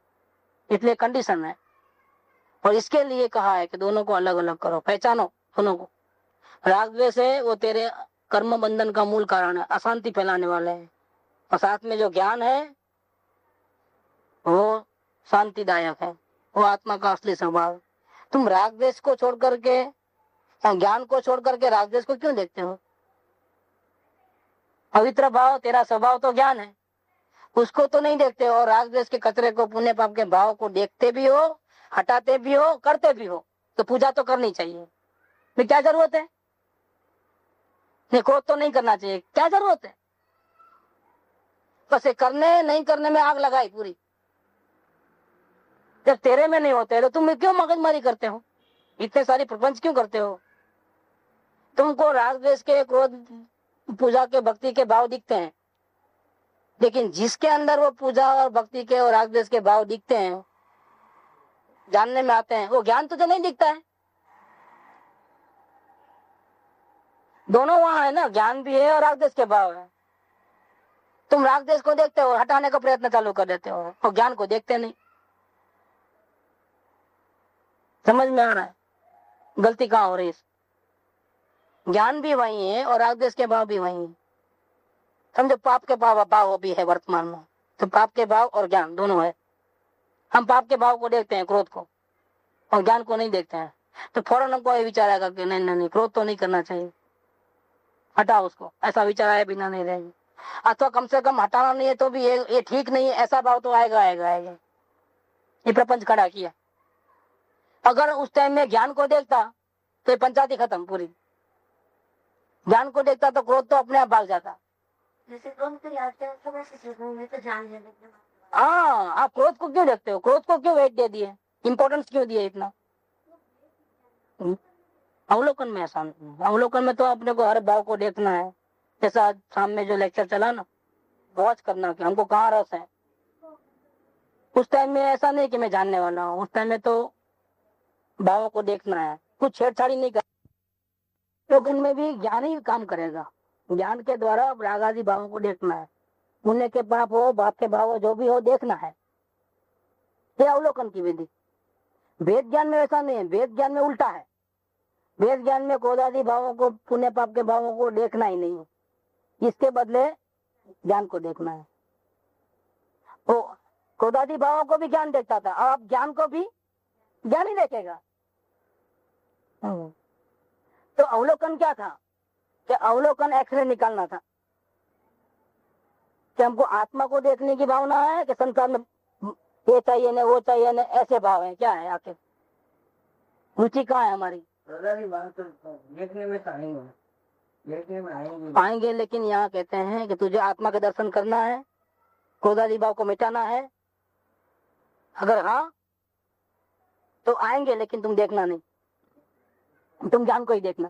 C: इसलिए कंडीशन है, और इसके लिए कहा है कि दोनों को अलग अलग करो, पहचानो दोनों को। राग द्वेष है वो तेरे कर्म बंधन का मूल कारण है, अशांति फैलाने वाले हैं, और साथ में जो ज्ञान है वो शांतिदायक है, वो आत्मा का असली स्वभाव। तुम राग द्वेष को छोड़ करके, ज्ञान को छोड़ करके राग द्वेष को क्यों देखते हो? पवित्र भाव तेरा स्वभाव तो ज्ञान है, उसको तो नहीं देखते हो, और राग द्वेष के कचरे को, पुण्य पाप के भाव को देखते भी हो, हटाते भी हो, करते भी हो। तो पूजा तो करनी चाहिए, फिर क्या जरूरत है? क्रोध तो नहीं करना चाहिए, क्या जरूरत है? बस करने नहीं करने में आग लगाई पूरी। जब तेरे में नहीं होते तो तुम क्यों मगजमारी करते हो? इतने सारी प्रपंच क्यों करते हो? तुमको राग द्वेष के, क्रोध, पूजा के, भक्ति के भाव दिखते हैं, लेकिन जिसके अंदर वो पूजा और भक्ति के और राग द्वेष के भाव दिखते हैं, जानने में आते हैं, वो ज्ञान तुझे नहीं दिखता है। दोनों वहां है ना, ज्ञान भी है और राग द्वेष के भाव है। तुम राग द्वेष को देखते हो, हटाने का प्रयत्न चालू कर देते हो, और ज्ञान को देखते नहीं। समझ में आ रहा है गलती कहाँ हो रही है? ज्ञान भी वही है और राग द्वेष के भाव भी वही है। समझो पाप के भाव भी है वर्तमान में, तो पाप के भाव और ज्ञान दोनों है। हम पाप के भाव को देखते हैं, क्रोध को, और ज्ञान को नहीं देखते हैं, तो फौरन हमको ये विचार आएगा कि नहीं नहीं नहीं, क्रोध तो नहीं करना चाहिए, हटाओ उसको, ऐसा विचार आए बिना नहीं रहेंगे। अथवा कम से कम हटाना नहीं है तो भी ये ठीक नहीं है, ऐसा भाव तो आएगा आएगा आएगा। ये प्रपंच खड़ा किया। अगर उस टाइम में ज्ञान को देखता तो ये पंचायती खत्म पूरी। ज्ञान को देखता तो क्रोध तो अपने आप भाग जाता। हाँ, आप क्रोध को क्यों देखते हो? क्रोध को क्यों वेट दे दिए, इम्पोर्टेंस क्यों दिए इतना? अवलोकन में ऐसा नहीं। अवलोकन में तो अपने को हर भाव को देखना है। जैसा आज शाम में जो लेक्चर चला ना, वॉच करना कि हमको कहाँ रस है। उस टाइम में ऐसा नहीं कि मैं जानने वाला हूँ, उस टाइम में तो भावों को देखना है, कुछ छेड़छाड़ी नहीं कर, तो उनमें भी ज्ञान ही काम करेगा। ज्ञान के द्वारा राग आदि भावों को देखना है, पुण्य के पाप हो, बाप के भाव हो, जो भी हो देखना है। ये अवलोकन की विधि। वेद ज्ञान में ऐसा नहीं है, वेद ज्ञान में उल्टा है। वेद ज्ञान में क्रोधादि भावों को, पुण्य पाप के भावों को देखना ही नहीं है, इसके बदले ज्ञान को देखना है। वो क्रोधादि भावों को भी ज्ञान देखता था, अब ज्ञान को भी ज्ञान ही देखेगा। तो अवलोकन क्या था कि अवलोकन एक्सरे निकालना था कि हमको आत्मा को देखने की भावना है कि संसार में ये चाहिए ना वो चाहिए ना, ऐसे भाव है क्या है, आखिर रुचि कहाँ है हमारी?
B: देखने में तो आएंगे, देखने में
C: आएंगे, लेकिन यहाँ कहते हैं कि तुझे आत्मा का दर्शन करना है, क्रोधादि भाव को मिटाना है। अगर हाँ तो आएंगे, लेकिन तुम देखना नहीं, तुम ज्ञान को ही देखना,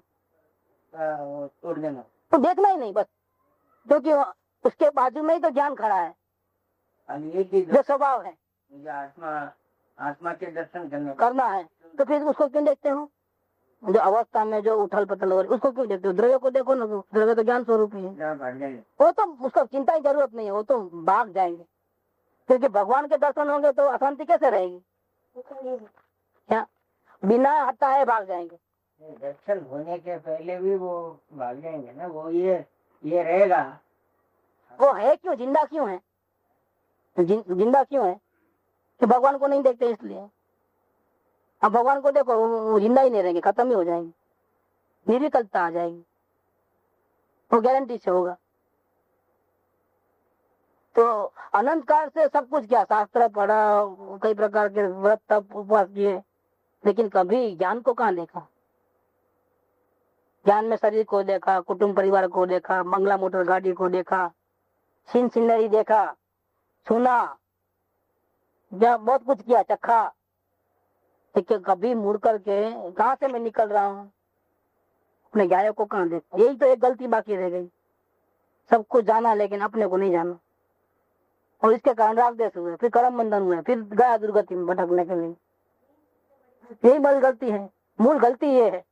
B: तोड़ देना,
C: तो देखना ही नहीं बस, क्योंकि उसके बाजू में ही तो ज्ञान खड़ा है, जो स्वभाव है,
B: आत्मा के दर्शन
C: करना है। तो फिर उसको क्यों देखते हो? जो अवस्था में जो उथल पथल हो रही उसको क्यों देखते हो? द्रव्य को देखो ना, द्रव्य तो ज्ञान स्वरूप ही है, वो तो उसका चिंता की जरूरत नहीं है, वो तो भाग जाएंगे। क्योंकि भगवान के दर्शन होंगे तो अशांति कैसे रहेगी? क्या बिना हटाए भाग जाएंगे?
B: दर्शन होने के पहले भी वो भाग जाएंगे ना, वो ये रहेगा।
C: वो है क्यों, जिंदा क्यों है? जिंदा क्यों है कि भगवान को नहीं देखते इसलिए। अब भगवान को देखो, वो जिंदा ही नहीं रहेंगे, खत्म ही हो जाएंगे, निर्विकल्पता आ जाएगी, वो गारंटी से होगा। तो अनंत काल से सब कुछ किया, शास्त्र पढ़ा, कई प्रकार के व्रत तप उपवास किए, लेकिन कभी ज्ञान को कहाँ देखा? ज्ञान में शरीर को देखा, कुटुंब परिवार को देखा, बंगला मोटर गाड़ी को देखा, सीन सीनरी देखा, सुना, बहुत कुछ किया, चखा, लेकिन कभी मुड़ करके कहाँ से मैं निकल रहा हूँ, अपने ज्ञान को कहाँ देखा? यही तो एक गलती बाकी रह गई, सब कुछ जाना लेकिन अपने को नहीं जाना, और इसके कारण राग देश हुए, फिर कर्म बंधन हुए, फिर गया दुर्गति में भटकने के लिए। यही बड़ी गलती है, मूल गलती ये है।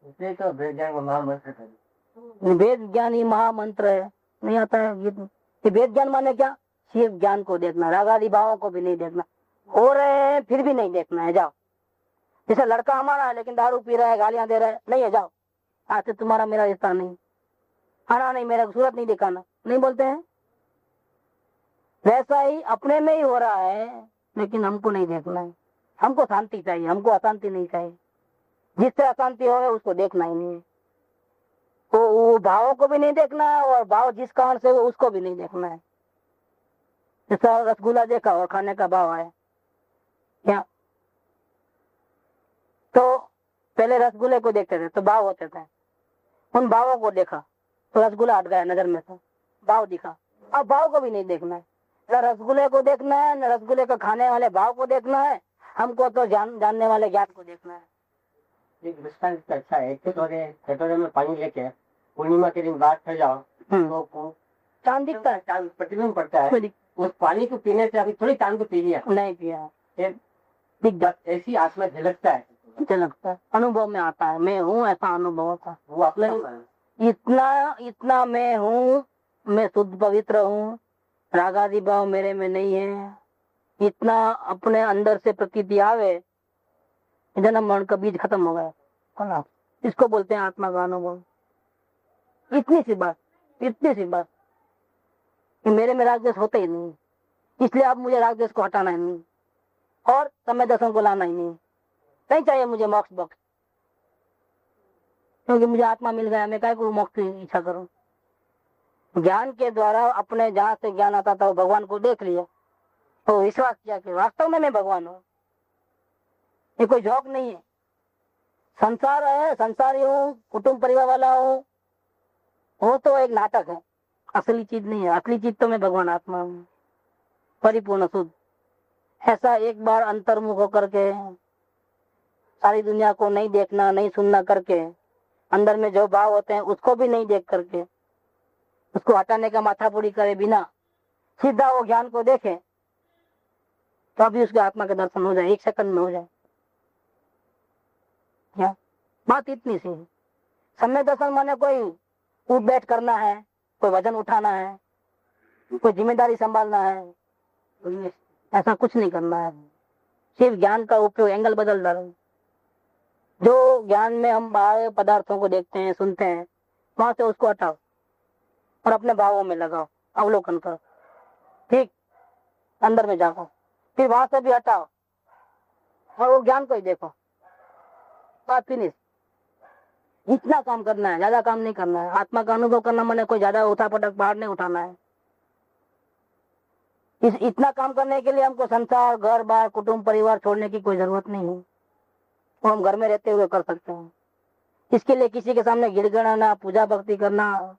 B: इसलिए तो वेद ज्ञान को महामंत्र है।
C: वेद ज्ञान ही महामंत्र है, नहीं आता है ये वेद ज्ञान माने क्या? सिर्फ ज्ञान को देखना, रागादि भावों को भी नहीं देखना, हो रहे हैं फिर भी नहीं देखना है, जाओ। जैसे लड़का हमारा है लेकिन दारू पी रहा है, गालियां दे रहा है, नहीं है, जाओ, आज से तुम्हारा मेरा रिश्ता नहीं, आना नहीं, मेरा सूरत नहीं दिखाना, नहीं बोलते हैं? वैसा ही अपने में ही हो रहा है, लेकिन हमको नहीं देखना है, हमको शांति चाहिए, हमको अशांति नहीं चाहिए। जिससे अशांति हो उसको देखना ही नहीं है, तो वो भावों को भी नहीं देखना है, और भाव जिस कारण से हो उसको भी नहीं देखना है। जैसा रसगुल्ला देखा और खाने का भाव आया क्या, तो पहले रसगुल्ले को देखते थे तो भाव होते थे, उन भावों को देखा तो रसगुल्ला हट गया नजर में से, भाव दिखा। अब भाव को भी नहीं देखना है, न रसगुल्ले को देखना है, न रसगुल्ले को खाने वाले भाव को देखना है, हमको तो जानने वाले ज्ञान को देखना है।
B: एक दृष्टांत अच्छा है, कटोरे में पानी लेके पूर्णिमा के दिन बाहर चल जाओ तो
C: चांद दिखता है,
B: चांद प्रतिबिंब पड़ता है, उस पानी को पीने से अभी थोड़ी चांद को पी लिया,
C: नहीं पिया,
B: ऐसी आत्मा झलकता है,
C: अनुभव में आता है, मैं हूँ, ऐसा अनुभव होता है।
B: वो अपना
C: इतना मैं हूँ, मैं शुद्ध पवित्र हूँ, रागादि भाव मेरे में नहीं है, इतना अपने अंदर से प्रतीति आवे, जन्म मरण का बीज खत्म हो गया, इसको बोलते हैं आत्मा का अनुभव। इतनी सी बात कि मेरे में राग द्वेष होते ही नहीं, इसलिए अब मुझे राग द्वेष को हटाना ही नहीं, और समय दर्शन को लाना ही नहीं चाहिए मुझे मोक्ष बॉक्स, क्योंकि मुझे आत्मा मिल गया, मैं काय को मोक्ष की इच्छा करूं। ज्ञान के द्वारा अपने जहाँ से ज्ञान आता था वो भगवान को देख लिया, तो विश्वास किया कि वास्तव में मैं भगवान हूँ, ये कोई झोंक नहीं है, संसार है, संसारी हूँ, कुटुंब परिवार वाला हूँ, वो तो एक नाटक है, असली चीज नहीं है, असली चीज तो मैं भगवान आत्मा हूँ, परिपूर्ण शुद्ध। ऐसा एक बार अंतर्मुख होकर के सारी दुनिया को नहीं देखना, नहीं सुनना करके, अंदर में जो भाव होते हैं उसको भी नहीं देख करके, उसको हटाने का माथापूरी करे बिना सीधा वो ज्ञान को देखे, तो अभी उसके आत्मा का दर्शन हो जाए, 1 सेकंड में हो जाए। क्या बात इतनी सी है। समय दर्शन माने कोई उठ बैठ करना है, कोई वजन उठाना है, कोई जिम्मेदारी संभालना है, ऐसा कुछ नहीं करना है। सिर्फ ज्ञान का उपयोग, एंगल बदल डालो। जो ज्ञान में हम बाहर पदार्थों को देखते हैं, सुनते हैं, वहां से उसको हटाओ और अपने भावों में लगाओ, अवलोकन करो, ठीक, अंदर में जाओ, फिर वहां से भी हटाओ और वो ज्ञान को ही देखो। बात फिनिश। इतना काम करना है, ज्यादा काम नहीं करना है। आत्मा का अनुभव करना मैंने कोई ज्यादा उठा पटक बाहर नहीं उठाना है। इतना काम करने के लिए हमको संसार, घर बार, कुटुंब, परिवार छोड़ने की कोई जरूरत नहीं है। वो हम घर में रहते हुए कर सकते हैं। इसके लिए किसी के सामने गिड़गिड़ाना, पूजा भक्ति करना,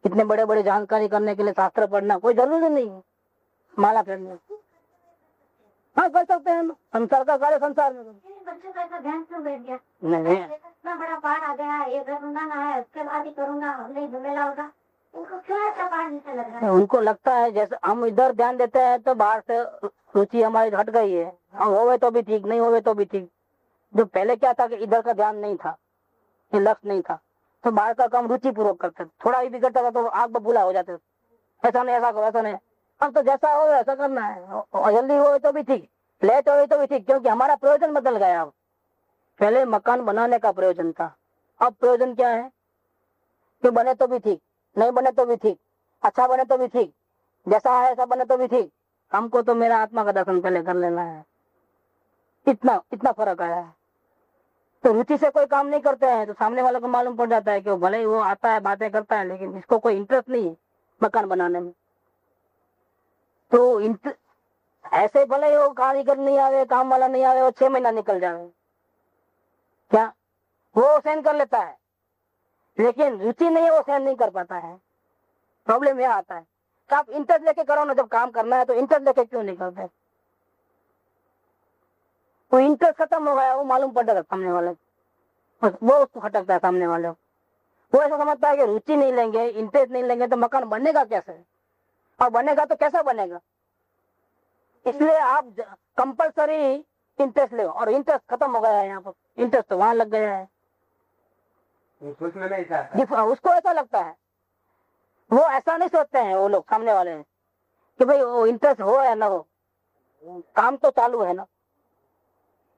C: इतने बड़े बड़े जानकारी करने के लिए शास्त्र पढ़ना कोई जरूरी नहीं है। माला फेरने, हाँ कर सकते हैं। संसार का कार्य संसार में।
D: बच्चों का ऐसा ध्यान क्यों बैठ गया?
C: नहीं,
D: इतना बड़ा पहाड़ आ गया, ये घर बनाना है, उसके बाद ही करूंगा, नहीं झमेला होगा। उनको क्यों ऐसा पहाड़ नीचे लग रहा है?
C: उनको लगता है जैसे हम इधर ध्यान देते हैं तो बाहर से रुचि हमारी हट गई है। हम होवे तो भी ठीक, नहीं होवे तो भी ठीक। जो पहले क्या था कि इधर का ध्यान नहीं था, ये लक्ष्य नहीं था, तो बाहर का काम रुचि पूर्वक करते थे। थोड़ा ही बिगड़ता था तो आग बबूला हो जाते थे, ऐसा नहीं, ऐसा करो, ऐसा नहीं। अब तो जैसा हो ऐसा करना है, और जल्दी हो तो भी ठीक, लेट हो तो भी ठीक, क्योंकि हमारा प्रयोजन बदल गया। अब पहले मकान बनाने का प्रयोजन था, अब प्रयोजन क्या है कि बने तो भी ठीक, नहीं बने तो भी ठीक, अच्छा बने तो भी ठीक, जैसा है ऐसा बने तो भी ठीक, हमको तो मेरा आत्मा का दर्शन पहले कर लेना है। इतना इतना फर्क आया है। तो रुचि से कोई काम नहीं करते हैं तो सामने वाले को मालूम पड़ जाता है कि भले ही वो आता है, बातें करता है, लेकिन इसको कोई इंटरेस्ट नहीं है मकान बनाने में। तो ऐसे भले ही वो कारीगर नहीं आवे, काम वाला नहीं आवे, वो 6 महीना निकल जावे, क्या वो सहन कर लेता है, लेकिन रुचि नहीं है, वो सहन नहीं कर पाता है। प्रॉब्लम यह आता है कि आप इंटरेस्ट लेके करो ना, जब काम करना है तो इंटरेस्ट लेके क्यों नहीं करते? वो इंटरेस्ट खत्म हो गया, वो मालूम पड़ जाता सामने वाले, वो उसको खटकता है सामने वाले को। वो ऐसा समझता है कि रुचि नहीं लेंगे, इंटरेस्ट नहीं लेंगे तो मकान बनेगा कैसे, और बनेगा तो कैसा बनेगा। इसलिए आप कंपलसरी इंटरेस्ट ले, और इंटरेस्ट खत्म हो गया है यहाँ पर, इंटरेस्ट तो वहां लग गया है।
B: उसमें नहीं चाहता,
C: उसको ऐसा लगता है, वो ऐसा नहीं सोचते हैं वो लोग सामने वाले कि भाई वो इंटरेस्ट हो या ना हो, काम तो चालू है ना।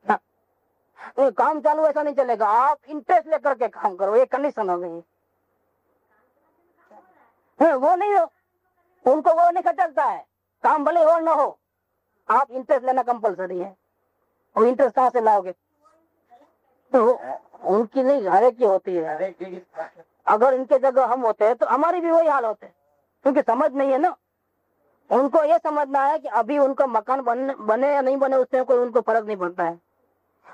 C: हाँ, काम चालू ऐसा नहीं चलेगा, आप इंटरेस्ट लेकर के काम करो, ये कंडीशन हो गई। वो नहीं हो, उनको वो नहीं खटकता है, काम भले हो ना हो, आप इंटरेस्ट लेना कंपलसरी है। और इंटरेस्ट कहाँ से लाओगे? तो उनकी नहीं, हर एक की होती है। अगर इनके जगह हम होते हैं तो हमारी भी वही हाल होते, क्योंकि समझ नहीं है ना। उनको ये समझना है कि अभी उनका मकान बने या नहीं बने उससे कोई उनको फर्क नहीं पड़ता है।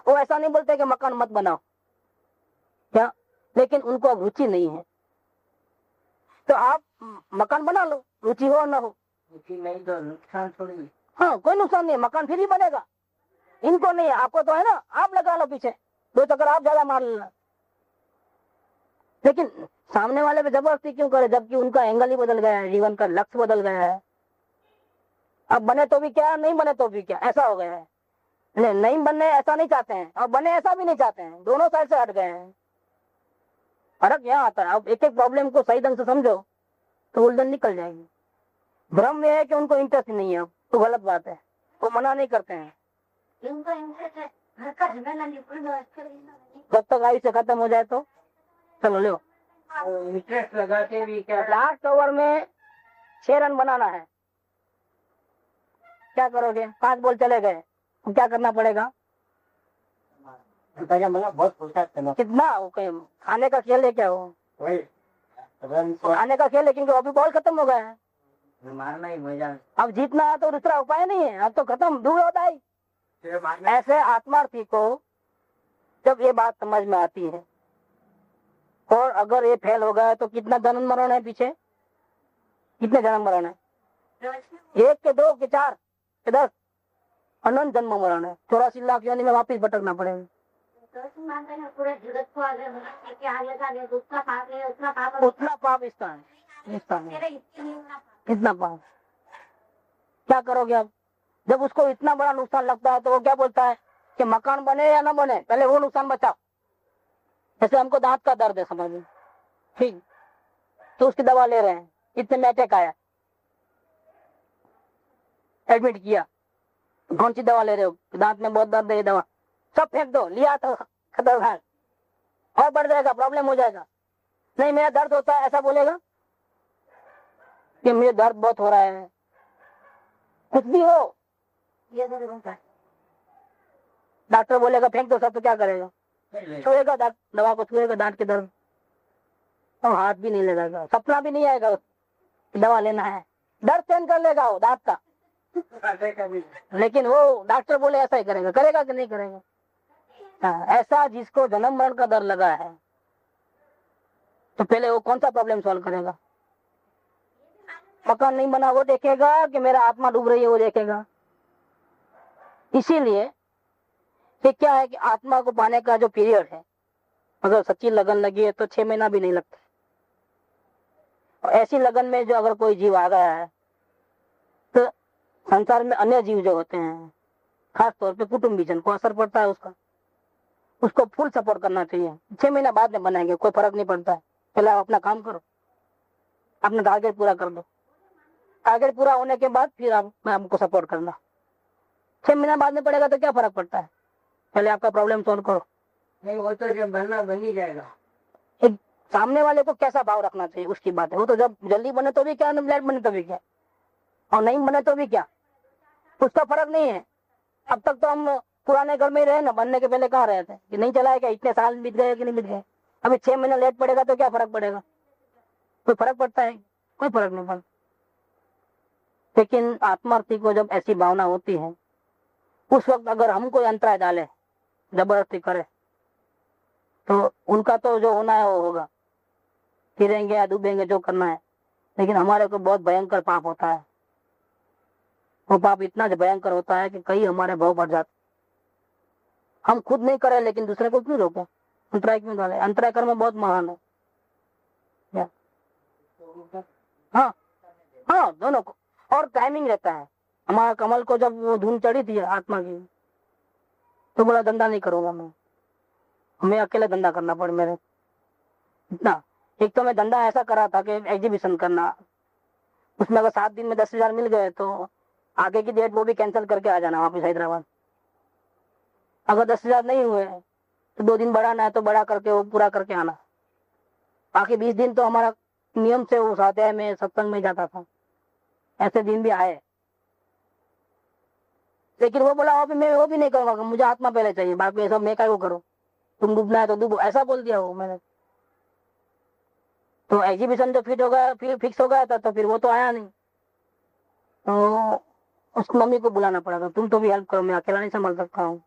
C: वो ऐसा नहीं बोलते कि मकान मत बनाओ, क्या, लेकिन उनको अब रुचि नहीं है तो आप मकान बना लो, रुचि हो ना हो।
B: रुचि नहीं तो नुकसान थोड़ी।
C: हाँ, कोई नुकसान नहीं है, मकान फिर ही बनेगा। इनको नहीं है, आपको तो है ना, आप लगा लो पीछे, 2 चक्कर आप ज्यादा मार लेना। लेकिन सामने वाले पे जबरदस्ती क्यों करे, जबकि उनका एंगल ही बदल गया है, जीवन का लक्ष्य बदल गया है। अब बने तो भी क्या, नहीं बने तो भी क्या, ऐसा हो गया है। नहीं बनने ऐसा नहीं चाहते हैं, और बने ऐसा भी नहीं चाहते हैं, दोनों साइड से हट गए हैं। फर्क यहाँ आता है। अब एक एक प्रॉब्लम को सही ढंग से समझो तो उलझन निकल जाएगी। भ्रम यह है कि उनको इंटरेस्ट नहीं है, तो गलत बात है, वो मना नहीं करते हैं।
D: उनका इंटरेस्ट है, घर का झमेला निपट लो,
C: जब तक आयुष्य खत्म हो जाए तो चलो लो।
B: इंटरेस्ट लगाते भी क्या,
C: लास्ट ओवर में 6 रन बनाना है, क्या करोगे? 5 बॉल चले गए, क्या करना पड़ेगा?
B: बहुत पूछा था
C: कितना खाने का खेल है क्या? वो
B: वही रन तो
C: खाने का खेल है, क्योंकि अभी बॉल खत्म हो गया है।
B: मारना ही मजा।
C: अब जीतना है तो दूसरा उपाय नहीं है, अब तो खत्म, दूर होता है। ऐसे आत्मार्थी को जब ये बात समझ में आती है, और अगर ये फेल हो गया तो कितना जन्म मरण है पीछे, कितने जन्म मरण है? 1 के 2 के 4 के 10 अनंत जन्म मरण है। 84 लाख योनि में वापिस भटकना पड़ेगा।
D: पूरे जगत को आगे लगा दे, उतना पाप है, उतना पाप,
C: उतना पाप इसका है, इतना पाप। क्या करोगे अब? जब उसको इतना बड़ा नुकसान लगता है तो वो क्या बोलता है कि मकान बने या ना बने, पहले वो नुकसान बचाओ। जैसे हमको दांत का दर्द है, समझ लो, ठीक, तो उसकी दवा ले रहे हैं, इतने में अटैक आया, एडमिट किया, कौन सी दवा ले रहे हो, दांत में बहुत दर्द है, ये दवा सब फेंक दो, लिया तो खतरनाक और बढ़ जाएगा, प्रॉब्लम हो जाएगा। नहीं मेरा दर्द होता है ऐसा बोलेगा कि मुझे दर्द बहुत हो रहा है, कुछ भी हो ये दर्द होता है, डॉक्टर बोलेगा फेंक दो सब, तो क्या करेगा, छुएगा दवा को, छुएगा दांत के दर्द, और हाथ भी नहीं लगाएगा, सपना भी नहीं आएगा दवा लेना है, डर सहन कर लेगा वो दांत का, लेकिन वो डॉक्टर बोले ऐसा ही करेगा, करेगा कि नहीं करेगा। ऐसा जिसको जन्म मरण का डर लगा है तो पहले वो कौन सा प्रॉब्लम सॉल्व करेगा। मकान नहीं बना वो देखेगा कि मेरा आत्मा डूब रही है वो देखेगा। इसीलिए कि क्या है कि आत्मा को पाने का जो पीरियड है, अगर सच्ची लगन लगी है तो 6 महीना भी नहीं लगता। और ऐसी लगन में जो अगर कोई जीव आ गया है तो संसार में अन्य जीव जो होते हैं, खास तौर पे कुटुंबीजन को असर पड़ता है उसको फुल सपोर्ट करना चाहिए। 6 महीना बाद में बनाएंगे, कोई फर्क नहीं पड़ता है, पहले आप अपना काम करो, अपना टारगेट पूरा कर दो, टारगेट पूरा होने के बाद फिर आप हमको सपोर्ट करना। 6 महीना बाद में पड़ेगा तो क्या फर्क पड़ता है, पहले आपका प्रॉब्लम सॉल्व करो।
B: नहीं वो तो जब बनना बन ही जाएगा।
C: एक सामने वाले को कैसा भाव रखना चाहिए उसकी बात है, वो तो जब जल्दी बने तो भी क्या, लेट बने तो भी क्या, और नहीं बने तो भी क्या, उसका फर्क नहीं है। अब तक तो हम पुराने घर में ही रहे ना, बनने के पहले कहाँ रहे थे कि नहीं चला है क्या, इतने साल बीत गए कि नहीं बीत गए। अभी 6 महीने लेट पड़ेगा तो क्या फर्क पड़ेगा, कोई फर्क पड़ता है, कोई फर्क नहीं पड़ता। लेकिन आत्मार्थी को जब ऐसी भावना होती है उस वक्त अगर हम कोई अंतराय डाले, जबरदस्ती करे, तो उनका तो जो होना है वो होगा, गिरेंगे या डूबेंगे जो करना है, लेकिन हमारे को बहुत भयंकर पाप होता है। वो पाप इतना भयंकर होता है कि कई हमारे भाव बढ़ जाते। हम खुद नहीं करें लेकिन दूसरे को क्यों रोके, अंतराय क्यों डाले, अंतराय कर्म बहुत महान है। हाँ हाँ दोनों को, और टाइमिंग रहता है। हमारा कमल को जब वो धुन चढ़ी थी आत्मा की, तो बोला धंधा नहीं करूंगा मैं, हमें अकेले धंधा करना पड़े मेरे इतना। एक तो मैं धंधा ऐसा करा था कि एग्जीबिशन करना, उसमें अगर 7 दिन में 10,000 मिल गए तो आगे की डेट वो भी कैंसिल करके आ जाना वापस हैदराबाद। अगर 10,000 नहीं हुए तो 2 दिन बढ़ाना है तो बढ़ा करके वो पूरा करके आना। बाकी 20 दिन तो हमारा नियम से उस अध्याय में सत्संग में जाता था, ऐसे दिन भी आए। लेकिन वो बोला मैं वो भी नहीं करूंगा, मुझे आत्मा पहले चाहिए, बाकी सब मैं क्या को करूं, तुम डूबना है तो डूबो, ऐसा बोल दिया वो मैंने। तो एग्जीबिशन जो फिट हो गया, फिर फिक्स हो गया था, तो फिर वो तो आया नहीं, तो उसकी मम्मी को बुलाना पड़ा था, तुम तो भी हेल्प करो, मैं अकेला नहीं संभाल सकता हूँ।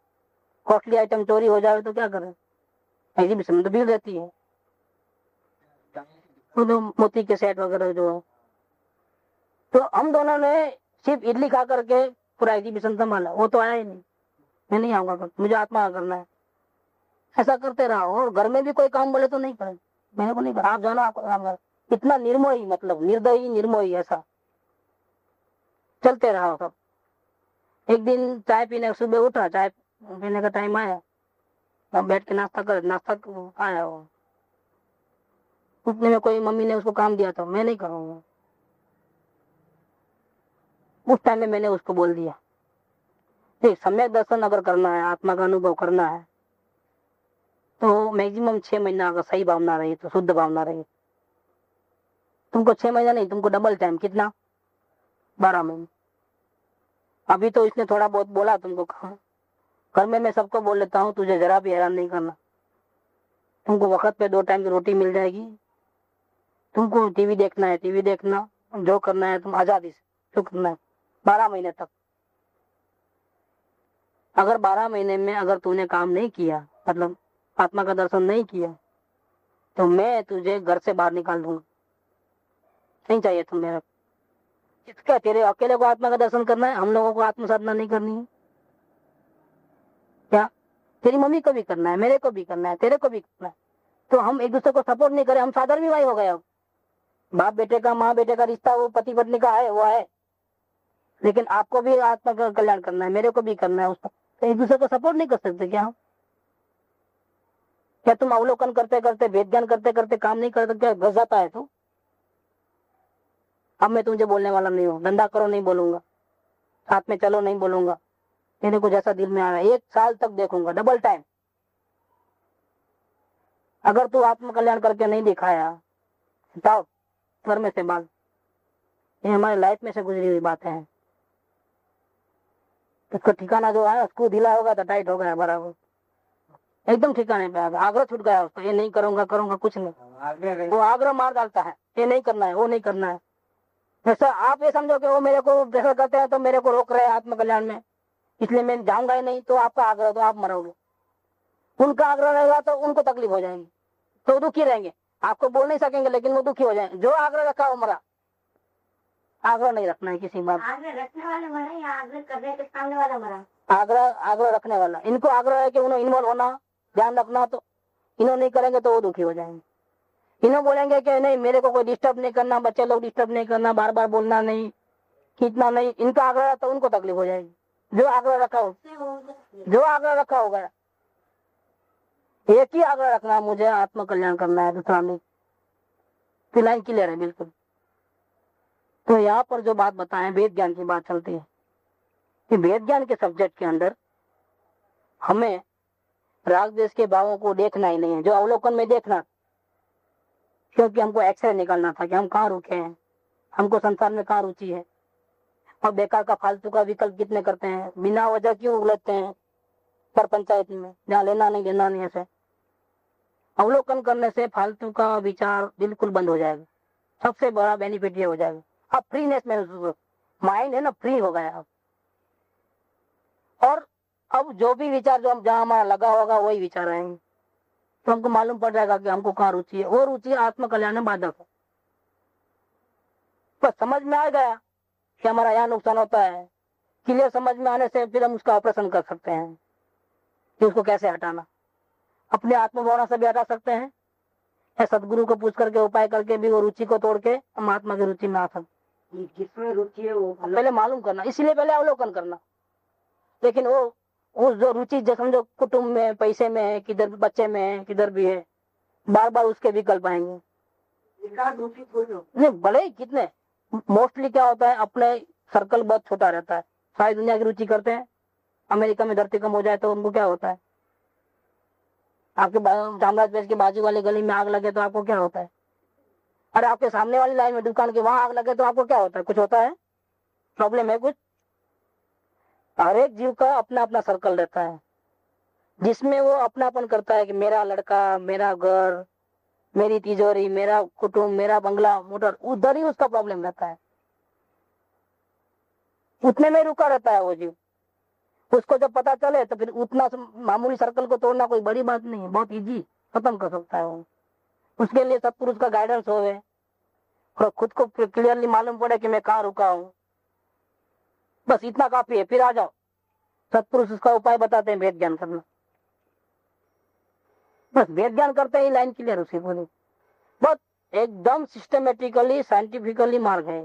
C: कॉस्टली आइटम चोरी हो जाए तो क्या करें, एग्जीबिशन में तो भीड़ रहती है, तो मोती के सेट वगैरह जो है। तो हम दोनों ने सिर्फ इडली खा करके पूरा एग्जीबिशन संभाला, वो तो आया ही नहीं। मैं नहीं आऊंगा, मुझे आत्मा करना है, ऐसा करते रहो। और घर में भी कोई काम बोले तो नहीं करे, मैंने को नहीं करा, आप जानो आपको काम कर। इतना निर्मोही, मतलब निर्दयी निर्मोही, ऐसा चलते रहो सब। एक दिन चाय पीने, सुबह उठा, चाय पीने का टाइम आया, अब बैठ के नाश्ता आया वो, उतने में कोई मम्मी ने उसको काम दिया था, मैं नहीं करूंगा। उस टाइम में मैंने उसको बोल दिया, देख सम्यक दर्शन अगर करना है, आत्मा का अनुभव करना है, तो मैक्सिमम 6 महीना अगर सही भावना रही तो, शुद्ध भावना रही, तुमको 6 महीना नहीं, तुमको डबल टाइम, कितना 12 महीने। अभी तो इसने थोड़ा बहुत बोला तुमको, कहा घर में मैं सबको बोल लेता हूँ, तुझे जरा भी हैरान नहीं करना, तुमको वक्त पे 2 टाइम की रोटी मिल जाएगी, तुमको टीवी देखना है टीवी देखना, जो करना है तुम आजादी से जो करना है 12 महीने तक। अगर 12 महीने में अगर तूने काम नहीं किया, मतलब आत्मा का दर्शन नहीं किया, तो मैं तुझे घर से बाहर निकाल दूंगा, नहीं चाहिए तुम मेरा। किसका, तेरे अकेले को आत्मा का दर्शन करना है, हम लोगों को आत्म साधना नहीं करनी है क्या? तेरी मम्मी को भी करना है, मेरे को भी करना है, तेरे को भी करना है, तो हम एक दूसरे को सपोर्ट नहीं करें, हम साधारण विवाह हो गया। बाप बेटे का, माँ बेटे का रिश्ता वो पति पत्नी का है, वो है, लेकिन आपको भी आत्मा का कल्याण करना है, मेरे को भी करना है उसका, तो एक दूसरे को सपोर्ट नहीं कर सकते क्या हम? क्या तुम अवलोकन करते करते, वेद ज्ञान करते करते काम नहीं करते क्या, घस जाता है तो? अब मैं तुझे बोलने वाला नहीं हूँ, धंधा करो नहीं बोलूंगा, साथ में चलो नहीं बोलूंगा, तेरे को जैसा दिल में आ रहा है 1 साल तक देखूंगा डबल टाइम। अगर तू आत्मकल्याण करके नहीं दिखाया, जाओ घर में से बाल। ये हमारी लाइफ में से गुजरी हुई बातें हैं। उसका ठिकाना जो है, उसको ढीला होगा तो टाइट हो गया बराबर, एकदम ठिकाने पे आ गया। आग्रह छूट गया उसको, ये नहीं करूंगा करूंगा कुछ नहीं। वो आग्रह मार डालता है, ये नहीं करना है, वो नहीं करना है। जैसा आप ये समझो कि वो मेरे को प्रेशर करते हैं तो मेरे को रोक रहे हैं आत्मकल्याण में, इसलिए मैं जाऊंगा ही नहीं, तो आपका आग्रह तो आप मरोगे। उनका आग्रह रहेगा तो उनको तकलीफ हो जाएगी, तो दुखी रहेंगे। आपको बोल नहीं सकेंगे लेकिन वो दुखी हो जाएंगे। जो आग्रह रखा वो मरा। आग्रह नहीं रखना है किसी बात।
D: आग्रह रखने वाला मरा या आग्रह करने के सामने वाला मरा?
C: आग्रह रखने वाला, इनको आग्रह है कि उन्हें इन्वॉल्व होना, ध्यान रखना, तो इन्हों नहीं करेंगे तो वो दुखी हो जाएंगे। इन्हों बोलेंगे कि नहीं मेरे को कोई डिस्टर्ब नहीं करना, बच्चे लोग डिस्टर्ब नहीं करना, बार बार बोलना नहीं, खींचना नहीं, इनका आग्रह है तो उनको तकलीफ हो जाएगी। जो आग्रह रखा होगा, एक ही आग्रह रखना, मुझे आत्मकल्याण करना है, दूसरा नहीं। तो लाइन क्लियर है बिल्कुल। तो यहाँ पर जो बात बताएं, वेद ज्ञान की बात चलती है कि वेद ज्ञान के सब्जेक्ट के अंदर हमें राग द्वेष के भावों को देखना ही नहीं है, जो अवलोकन में देखना, क्योंकि हमको एक्सरे निकालना था कि हम कहाँ रुके हैं, हमको संसार में कहाँ रुचि है, और बेकार का फालतू का विकल्प कितने करते हैं, बिना वजह क्यों उलझते हैं पर पंचायत में, जहाँ लेना नहीं देना नहीं। ऐसे अवलोकन करने से फालतू का विचार बिल्कुल बंद हो जाएगा। सबसे बड़ा बेनिफिट ये हो जाएगा, अब फ्रीनेस महसूस, माइंड है ना फ्री हो गया अब। और अब जो भी विचार जो हम जहाँ हमारा लगा होगा वही विचार आएंगे, तो हमको मालूम पड़ जाएगा कि हमको कहाँ रुचि है। वो रुचि आत्मकल्याण में बाधक है। बस समझ में आ गया कि हमारा यहाँ नुकसान होता है, क्लियर समझ में आने से फिर हम उसका ऑपरेशन कर सकते हैं कि उसको कैसे हटाना। अपने आत्मभावना से भी हटा सकते हैं, या सदगुरु को पूछ करके उपाय करके भी वो रुचि को तोड़ के हम आत्मा की रुचि में आ सकते।
B: जिसमें रुचि है वो
C: पहले मालूम करना, इसीलिए पहले अवलोकन करना। लेकिन वो जो रुचि जो समझो कुटुंब में, पैसे में है, किधर बच्चे में है, किधर भी है, बार बार उसके विकल्प आएंगे। नहीं भले ही कितने, मोस्टली क्या होता है, अपने सर्कल बहुत छोटा रहता है। सारी दुनिया की रुचि करते हैं। अमेरिका में धरती कम हो जाए तो उनको क्या होता है, आपके चामराज पेश के बाजू वाले गली में आग लगे तो आपको क्या होता है, अरे आपके सामने वाली लाइन में दुकान के वहां आग लगे तो आपको क्या होता है, कुछ होता है, प्रॉब्लम है कुछ। हर एक जीव का अपना अपना सर्कल रहता है, जिसमें वो अपनापन करता है कि मेरा लड़का, मेरा घर, मेरी तिजोरी, मेरा कुटुंब, मेरा बंगला, मोटर, उधर ही उसका प्रॉब्लम रहता है। उतने में रुका रहता है वो जीव। उसको जब पता चले तो फिर उतना मामूली सर्कल को तोड़ना कोई बड़ी बात नहीं है, बहुत इजी खत्म कर सकता है वो। उसके लिए सत्पुरुष का गाइडेंस होवे और खुद को क्लियरली मालूम पड़े कि मैं कहाँ रुका हूँ, बस इतना काफी है। फिर आ जाओ, सत्पुरुष उसका उपाय बताते हैं, वेद ज्ञान करना। बस वेद ज्ञान करते ही लाइन क्लियर उसी बोली। बस एकदम सिस्टमेटिकली साइंटिफिकली मार्ग है।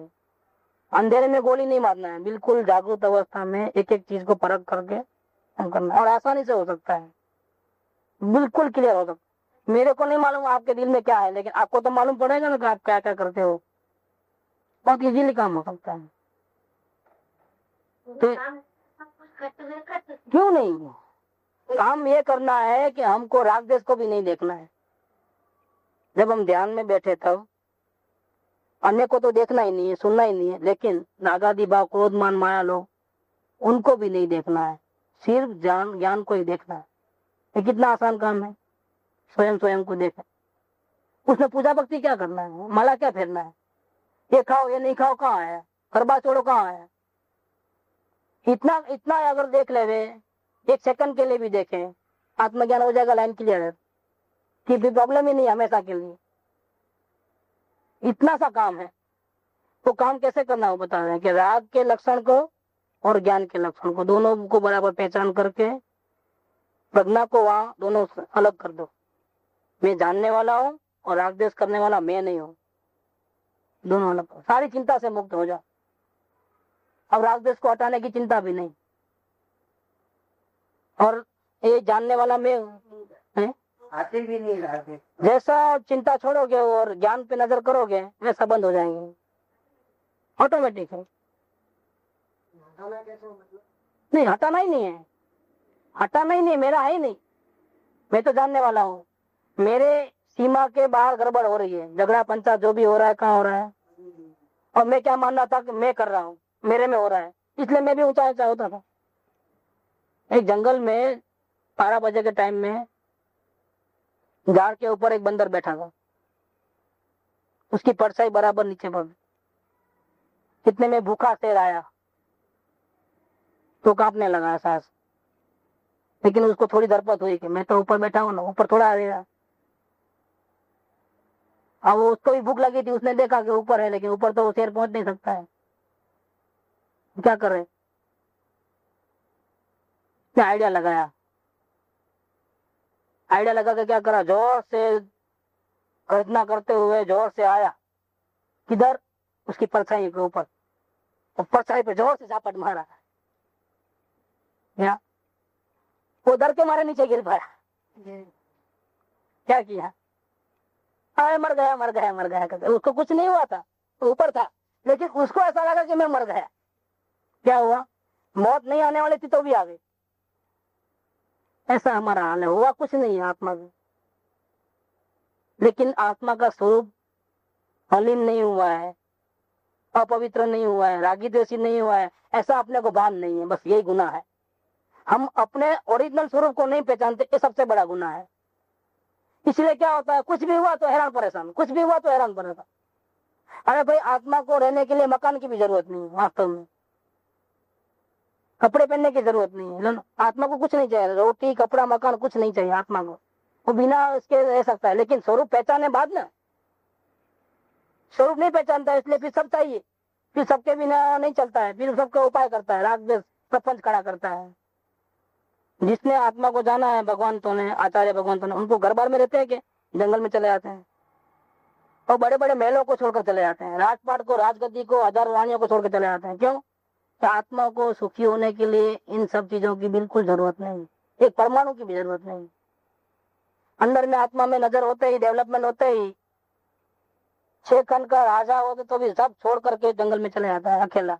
C: अंधेरे में गोली नहीं मारना है, बिल्कुल जागरूक अवस्था में एक एक चीज को परख करके हम करना है, और आसानी से हो सकता है, बिल्कुल क्लियर हो सकता है। मेरे को नहीं मालूम आपके दिल में क्या है, लेकिन आपको तो मालूम पड़ेगा ना कि आप क्या क्या करते हो। बहुत इजीली काम हो सकता है। तो क्यों नहीं, काम ये करना है कि हमको राग देश को भी नहीं देखना है। जब हम ध्यान में बैठे तब अन्य को तो देखना ही नहीं है, सुनना ही नहीं है, लेकिन रागादि भाव, क्रोध, मान, माया लोग, उनको भी नहीं देखना है, सिर्फ ज्ञान को ही देखना है। ये कितना आसान काम है, स्वयं को देखे। उसमें पूजा भक्ति क्या करना है, माला क्या फेरना है, ये खाओ ये नहीं खाओ कहाँ है, गरबा छोड़ो कहाँ है। इतना इतना अगर देख ले, एक सेकंड के लिए भी देखें, आत्मज्ञान हो जाएगा, लाइन क्लियर है, कि भी प्रॉब्लम ही नहीं हमेशा के लिए। इतना सा काम है। तो काम कैसे करना वो बता रहे हैं कि राग के लक्षण को और ज्ञान के लक्षण को, दोनों को बराबर पहचान करके प्रज्ञा को वहां दोनों अलग कर दो। मैं जानने वाला हूँ और राग द्वेष करने वाला मैं नहीं हूँ, दोनों अलग करो। सारी चिंता से मुक्त हो जाओ। अब राग द्वेष को हटाने की चिंता भी नहीं, और ये जानने वाला मैं हूँ,
B: आते भी नहीं रहते।
C: जैसा चिंता छोड़ोगे और ज्ञान पे नजर करोगे वैसा बंद हो जाएंगे, ऑटोमेटिक है।
B: हटाना कैसे मतलब?
C: नहीं, हटाना ही नहीं है, हटाना ही नहीं, मेरा है ही नहीं। मैं तो जानने वाला हूँ, मेरे सीमा के बाहर गड़बड़ हो रही है, झगड़ा पंचायत जो भी हो रहा है, कहाँ हो रहा है। और मैं क्या मानना था कि मैं कर रहा हूँ, मेरे में हो रहा है, इसलिए मैं भी ऊंचा ऊंचा होता था। एक जंगल में 12 बजे के टाइम में झाड़ के ऊपर एक बंदर बैठा था, उसकी परछाई बराबर नीचे पड़ गई। कितने में भूखा शेर आया तो कांपने लगा सांस, लेकिन उसको थोड़ी धरपत हुई कि मैं तो ऊपर बैठा हूँ ना, ऊपर थोड़ा आ गया। अब उसको भी भूख लगी थी, उसने देखा कि ऊपर है, लेकिन ऊपर तो वो शेर पहुंच नहीं सकता है, क्या कर रहे, आइडिया लगाया, आइडिया लगा के क्या करा, जोर से गर्जना करते हुए जोर से आया, किधर, उसकी परछाई के ऊपर, और परछाई पे जोर से झापट मारा, या वो डर के मारे नीचे गिर पड़ा। क्या किया, अरे मर गया मर गया मर गया करके, उसको कुछ नहीं हुआ था, ऊपर था, लेकिन उसको ऐसा लगा कि मैं मर गया। क्या हुआ, मौत नहीं आने वाली थी तो भी आ गई। ऐसा हमारा हाल है, हुआ कुछ नहीं है आत्मा में, लेकिन आत्मा का स्वरूप मलिन नहीं हुआ है, अपवित्र नहीं हुआ है, रागी द्वेषी नहीं हुआ है, ऐसा अपने को भान नहीं है, बस यही गुनाह है। हम अपने ओरिजिनल स्वरूप को नहीं पहचानते, ये सबसे बड़ा गुनाह है। इसलिए क्या होता है, कुछ भी हुआ तो हैरान परेशान, कुछ भी हुआ तो हैरान परेशान। अरे भाई, आत्मा को रहने के लिए मकान की भी जरूरत नहीं है, वास्तव में कपड़े पहनने की जरूरत नहीं है, आत्मा को कुछ नहीं चाहिए, रोटी कपड़ा मकान कुछ नहीं चाहिए आत्मा को, वो बिना उसके रह सकता है। लेकिन स्वरूप पहचाने बाद ना, स्वरूप नहीं पहचानता है, इसलिए फिर सब चाहिए, फिर सबके बिना नहीं चलता है, फिर सबका उपाय करता है, राग द्वेष प्रपंच खड़ा करता है। जिसने आत्मा को जाना है, भगवानों ने, आचार्य भगवानों ने, उनको घर बार में रहते हैं कि जंगल में चले जाते हैं, और बड़े बड़े महलों को छोड़कर चले जाते हैं, राजपाट को, राजगद्दी को, हजारों रानियों को छोड़कर चले जाते हैं। क्यों, कि आत्मा को सुखी होने के लिए इन सब चीजों की बिल्कुल जरूरत नहीं, एक परमाणु की भी जरूरत नहीं। अंदर में आत्मा में नजर होते ही, डेवलपमेंट होते ही 6 खंड का राजा हो तो भी सब छोड़ करके जंगल में चले जाता है अकेला,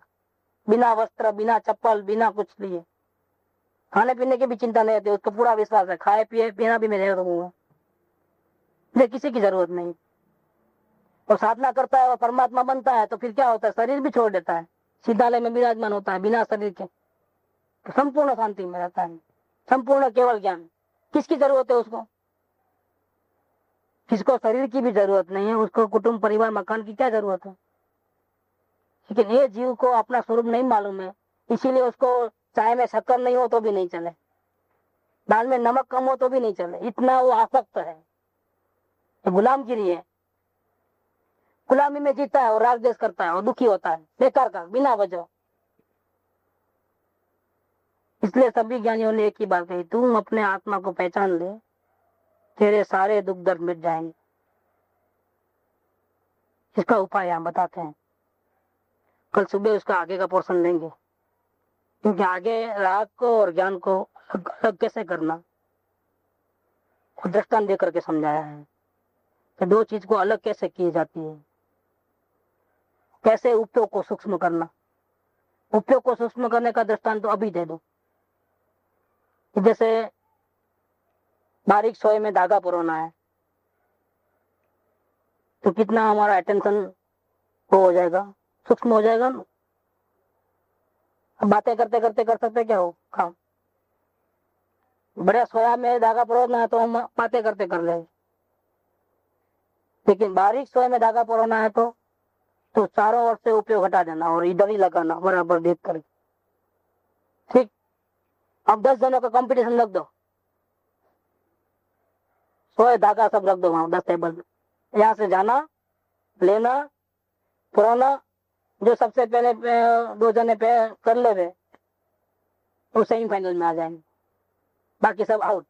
C: बिना वस्त्र, बिना चप्पल, बिना कुछ लिए। खाने पीने की भी चिंता नहीं रहती, उसको पूरा विश्वास है, खाए पिए पीना भी मैं दे दूंगा, मुझे किसी की जरूरत नहीं। और साधना करता है और परमात्मा बनता है तो फिर क्या होता है, शरीर भी छोड़ देता है, सीधालय में विराजमान होता है बिना शरीर के, तो संपूर्ण शांति में रहता है, संपूर्ण केवल ज्ञान। किसकी जरूरत है उसको, किसको शरीर की भी जरूरत नहीं है, उसको कुटुंब परिवार मकान की क्या जरूरत है। लेकिन ये जीव को अपना स्वरूप नहीं मालूम है, इसीलिए उसको चाय में शक्कर नहीं हो तो भी नहीं चले, दाल में नमक कम हो तो भी नहीं चले, इतना वो आसक्त है, गुलामगिरी है, गुलामी में जीता है और राग द्वेष करता है और दुखी होता है बेकार का, बिना वजह। इसलिए सभी ज्ञानियों ने एक ही बात कही, तुम अपने आत्मा को पहचान ले, तेरे सारे दुख दर्द मिट जाएंगे। इसका उपाय हम बताते हैं, कल सुबह उसका आगे का पोर्शन लेंगे, क्योंकि आगे राग को और ज्ञान को अलग कैसे करना दृष्टांत देकर के समझाया है कि दो चीज को अलग कैसे की जाती है, कैसे उपयोग को सूक्ष्म करना। उपयोग को सूक्ष्म करने का दृष्टांत तो अभी दे दो, जैसे बारीक सोए में धागा पुरोना है तो कितना हमारा अटेंशन हो जाएगा, सूक्ष्म हो जाएगा ना। बातें करते करते कर सकते क्या हो काम, बड़े सोया में धागा पुरोना है तो हम बातें करते कर ले, लेकिन बारीक सोए में धागा पुरोना है तो चारों ओर से उपयोग हटा देना और इधर ही लगाना बराबर देख कर। ठीक, अब 10 जनों का कंपटीशन रख दो, सोए धागा सब रख दो वहां 10 टेबल में, यहाँ से जाना लेना पुराना, जो सबसे पहले 2 जने पे कर ले वे वो सेमीफाइनल में आ जाएंगे, बाकी सब आउट,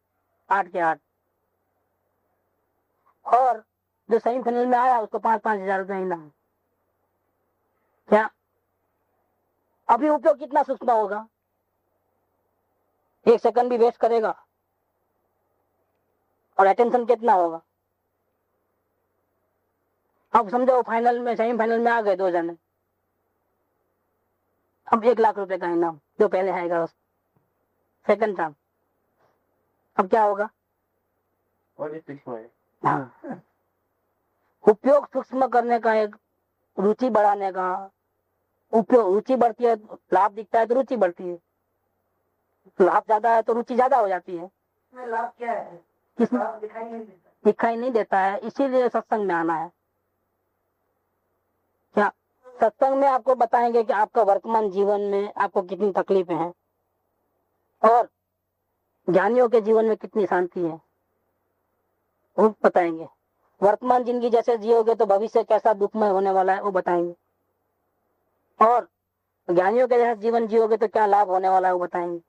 C: 8 के 8। और जो सेमीफाइनल में आया उसको 5-5 हजार रुपया इनाम। क्या अभी उपयोग कितना सूक्ष्म होगा, 1 सेकंड भी वेस्ट करेगा और अटेंशन कितना होगा। अब समझो फाइनल में सेमीफाइनल में आ गए 2 जने, अब 1 लाख रुपए का इनाम जो पहले आएगा सेकंड टाइम, अब क्या होगा?
B: और भी सूक्ष्म है।
C: हाँ, उपयोग सूक्ष्म करने का, एक रुचि बढ़ाने का उपयोग। रुचि बढ़ती है, लाभ दिखता है तो रुचि बढ़ती है, लाभ ज्यादा है तो रुचि ज्यादा हो जाती है।
B: लाभ क्या है?
C: किसमें?
B: लाभ दिखाई नहीं देता।
C: दिखाई नहीं देता है, इसीलिए सत्संग में आना है। क्या सत्संग में आपको बताएंगे कि आपका वर्तमान जीवन में आपको कितनी तकलीफें हैं और ज्ञानियों के जीवन में कितनी शांति है, वो बताएंगे। वर्तमान जिंदगी जैसे जियोगे तो भविष्य कैसा दुखमय होने वाला है वो बताएंगे, और ज्ञानियों के जैसा जीवन जियोगे तो क्या लाभ होने वाला है वो बताएंगे।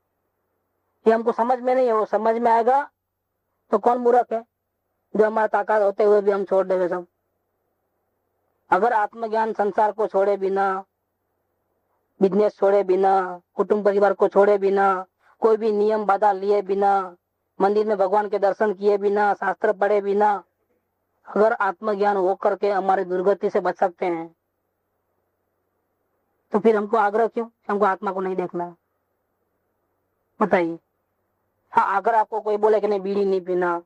C: ये हमको समझ में नहीं है, वो समझ में आएगा तो कौन मूर्ख है जो हमारा ताकत होते हुए भी हम छोड़ देवे सब। अगर आत्मज्ञान संसार को छोड़े बिना, बिजनेस छोड़े बिना, कुटुंब परिवार को छोड़े बिना, कोई भी नियम बाधा लिए बिना, मंदिर में भगवान के दर्शन किए बिना, शास्त्र पढ़े बिना, अगर आत्मज्ञान हो करके हमारी दुर्गति से बच सकते हैं तो फिर हमको आग्रह क्यों, हमको आत्मा को नहीं देखना है? बताइए। हाँ, अगर आपको कोई बोले कि नहीं बीड़ी नहीं पीना,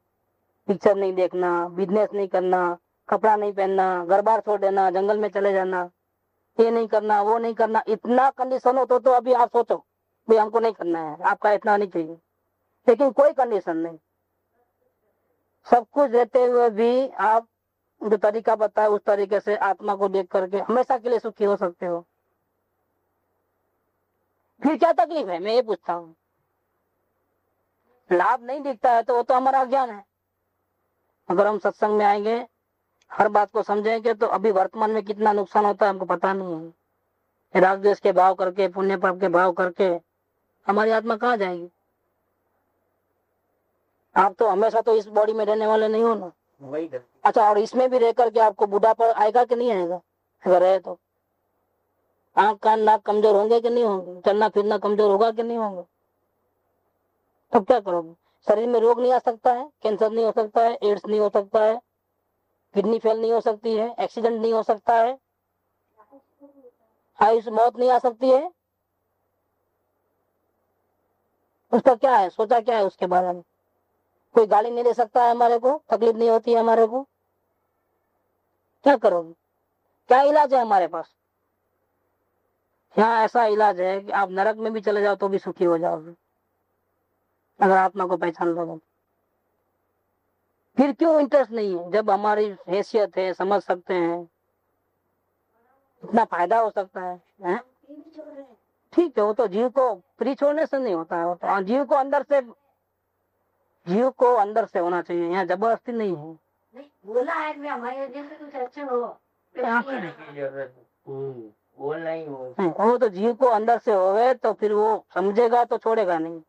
C: पिक्चर नहीं देखना, बिजनेस नहीं करना, कपड़ा नहीं पहनना, घर बार छोड़ देना, जंगल में चले जाना, ये नहीं करना, वो नहीं करना, इतना कंडीशन हो तो अभी आप सोचो भाई हमको नहीं करना है, आपका इतना नहीं चाहिए। लेकिन कोई कंडीशन नहीं, सब कुछ रहते हुए भी आप जो तरीका बताए उस तरीके से आत्मा को देख करके हमेशा के लिए सुखी हो सकते हो। फिर क्या तकलीफ है, मैं ये पूछता हूँ। लाभ नहीं दिखता है तो वो तो हमारा अज्ञान है। अगर हम सत्संग में आएंगे, हर बात को समझेंगे तो अभी वर्तमान में कितना नुकसान होता है हमको पता नहीं है। राग द्वेष के भाव करके, पुण्य पाप के भाव करके हमारी आत्मा कहाँ जाएगी? आप तो हमेशा तो इस बॉडी में रहने वाले नहीं हो ना।
B: वही
C: अच्छा, और इसमें भी रह करके आपको बुढ़ापा आएगा कि नहीं आएगा? अगर रहे तो आंख कान नाक कमजोर होंगे कि नहीं होंगे? चलना फिरना कमजोर होगा कि नहीं होगा? तब क्या करोगे? शरीर में रोग नहीं आ सकता है, कैंसर नहीं हो सकता है, एड्स नहीं हो सकता है, किडनी फेल नहीं हो सकती है, एक्सीडेंट नहीं हो सकता है, आयुष मौत नहीं आ सकती है। उसका क्या है, सोचा क्या है उसके बारे में? कोई गाली नहीं दे सकता है हमारे को, तकलीफ नहीं होती है हमारे को। क्या करोगे? क्या इलाज है हमारे पास? यहाँ ऐसा इलाज है कि आप नरक में भी चले जाओ तो भी सुखी हो जाओगे अगर आत्मा को पहचान लोगे। फिर क्यों इंटरेस्ट नहीं है जब हमारी हैसियत है, समझ सकते हैं, इतना फायदा हो सकता है? ठीक है, वो तो जीव को फ्री छोड़ने से नहीं होता है, वो तो जीव को अंदर से होना चाहिए, यहाँ जबरदस्ती नहीं है।
D: बोला है कि हमारे जैसे कुछ अच्छे हो
B: बोलना ही हो।
C: वो तो जीव को अंदर से होवे तो फिर वो समझेगा तो छोड़ेगा नहीं,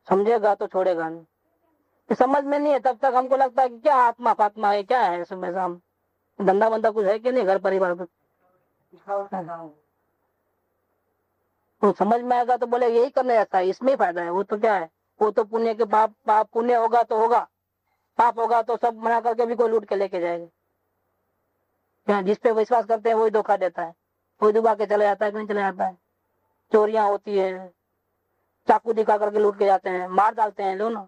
C: समझेगा तो छोड़ेगा नहीं। समझ में नहीं है तब तक हमको लगता है कि क्या आत्मा फात्मा है, क्या है सुबह शाम, धंधा बंदा कुछ है कि नहीं, घर परिवार कुछ। तो समझ में आएगा तो बोले यही करने जाता है, इसमें ही फायदा है। वो तो क्या है, वो तो पुण्य के पाप पुण्य होगा तो होगा, पाप होगा तो सब मना करके भी कोई लूट के लेके जाएगा। क्या जिस पे विश्वास करते हैं वही धोखा देता है, कोई डुबा के चले जाता है कि नहीं चले जाता है। चोरियां होती है, चाकू दिखा करके लूट के जाते हैं, मार डालते हैं लोग ना।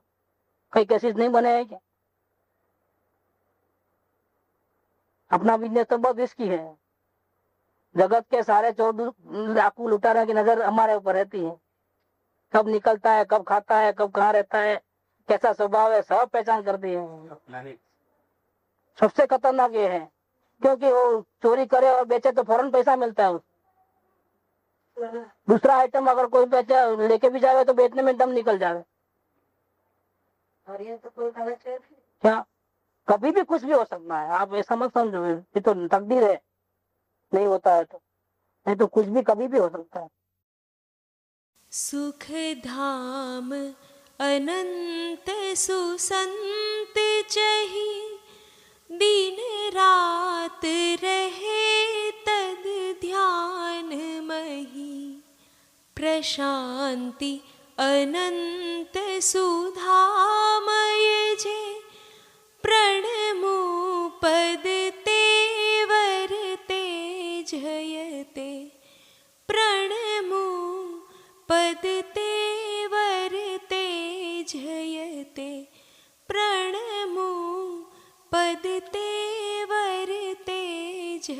C: कई केसेस नहीं बने हैं क्या? अपना बिजनेस तो बहुत रिस्की है। जगत के सारे चोर डाकू लुटारों की नजर हमारे ऊपर रहती है, कब निकलता है, कब खाता है, कब कहाँ रहता है, कैसा स्वभाव है, सब पहचान करती है। सबसे खतरनाक ये है क्योंकि वो चोरी करे और बेचे तो फौरन पैसा मिलता है। दूसरा आइटम अगर कोई बेचे लेके भी जावे तो बेचने में दम निकल जावे।
D: और ये तो कोई गलत है
C: क्या कभी भी कुछ भी हो सकता है, आप ऐसा मत समझो ये तो तकदीर है, नहीं होता है तो, नहीं तो कुछ भी कभी भी हो सकता है।
E: सुख धाम अनंत सुसंत चही, दिन रात रहे तद ध्यान मही, प्रशांति अनंत सुधामय जे, प्रणमो पद तेवर ते जयते, प्रण पद तेवर तेज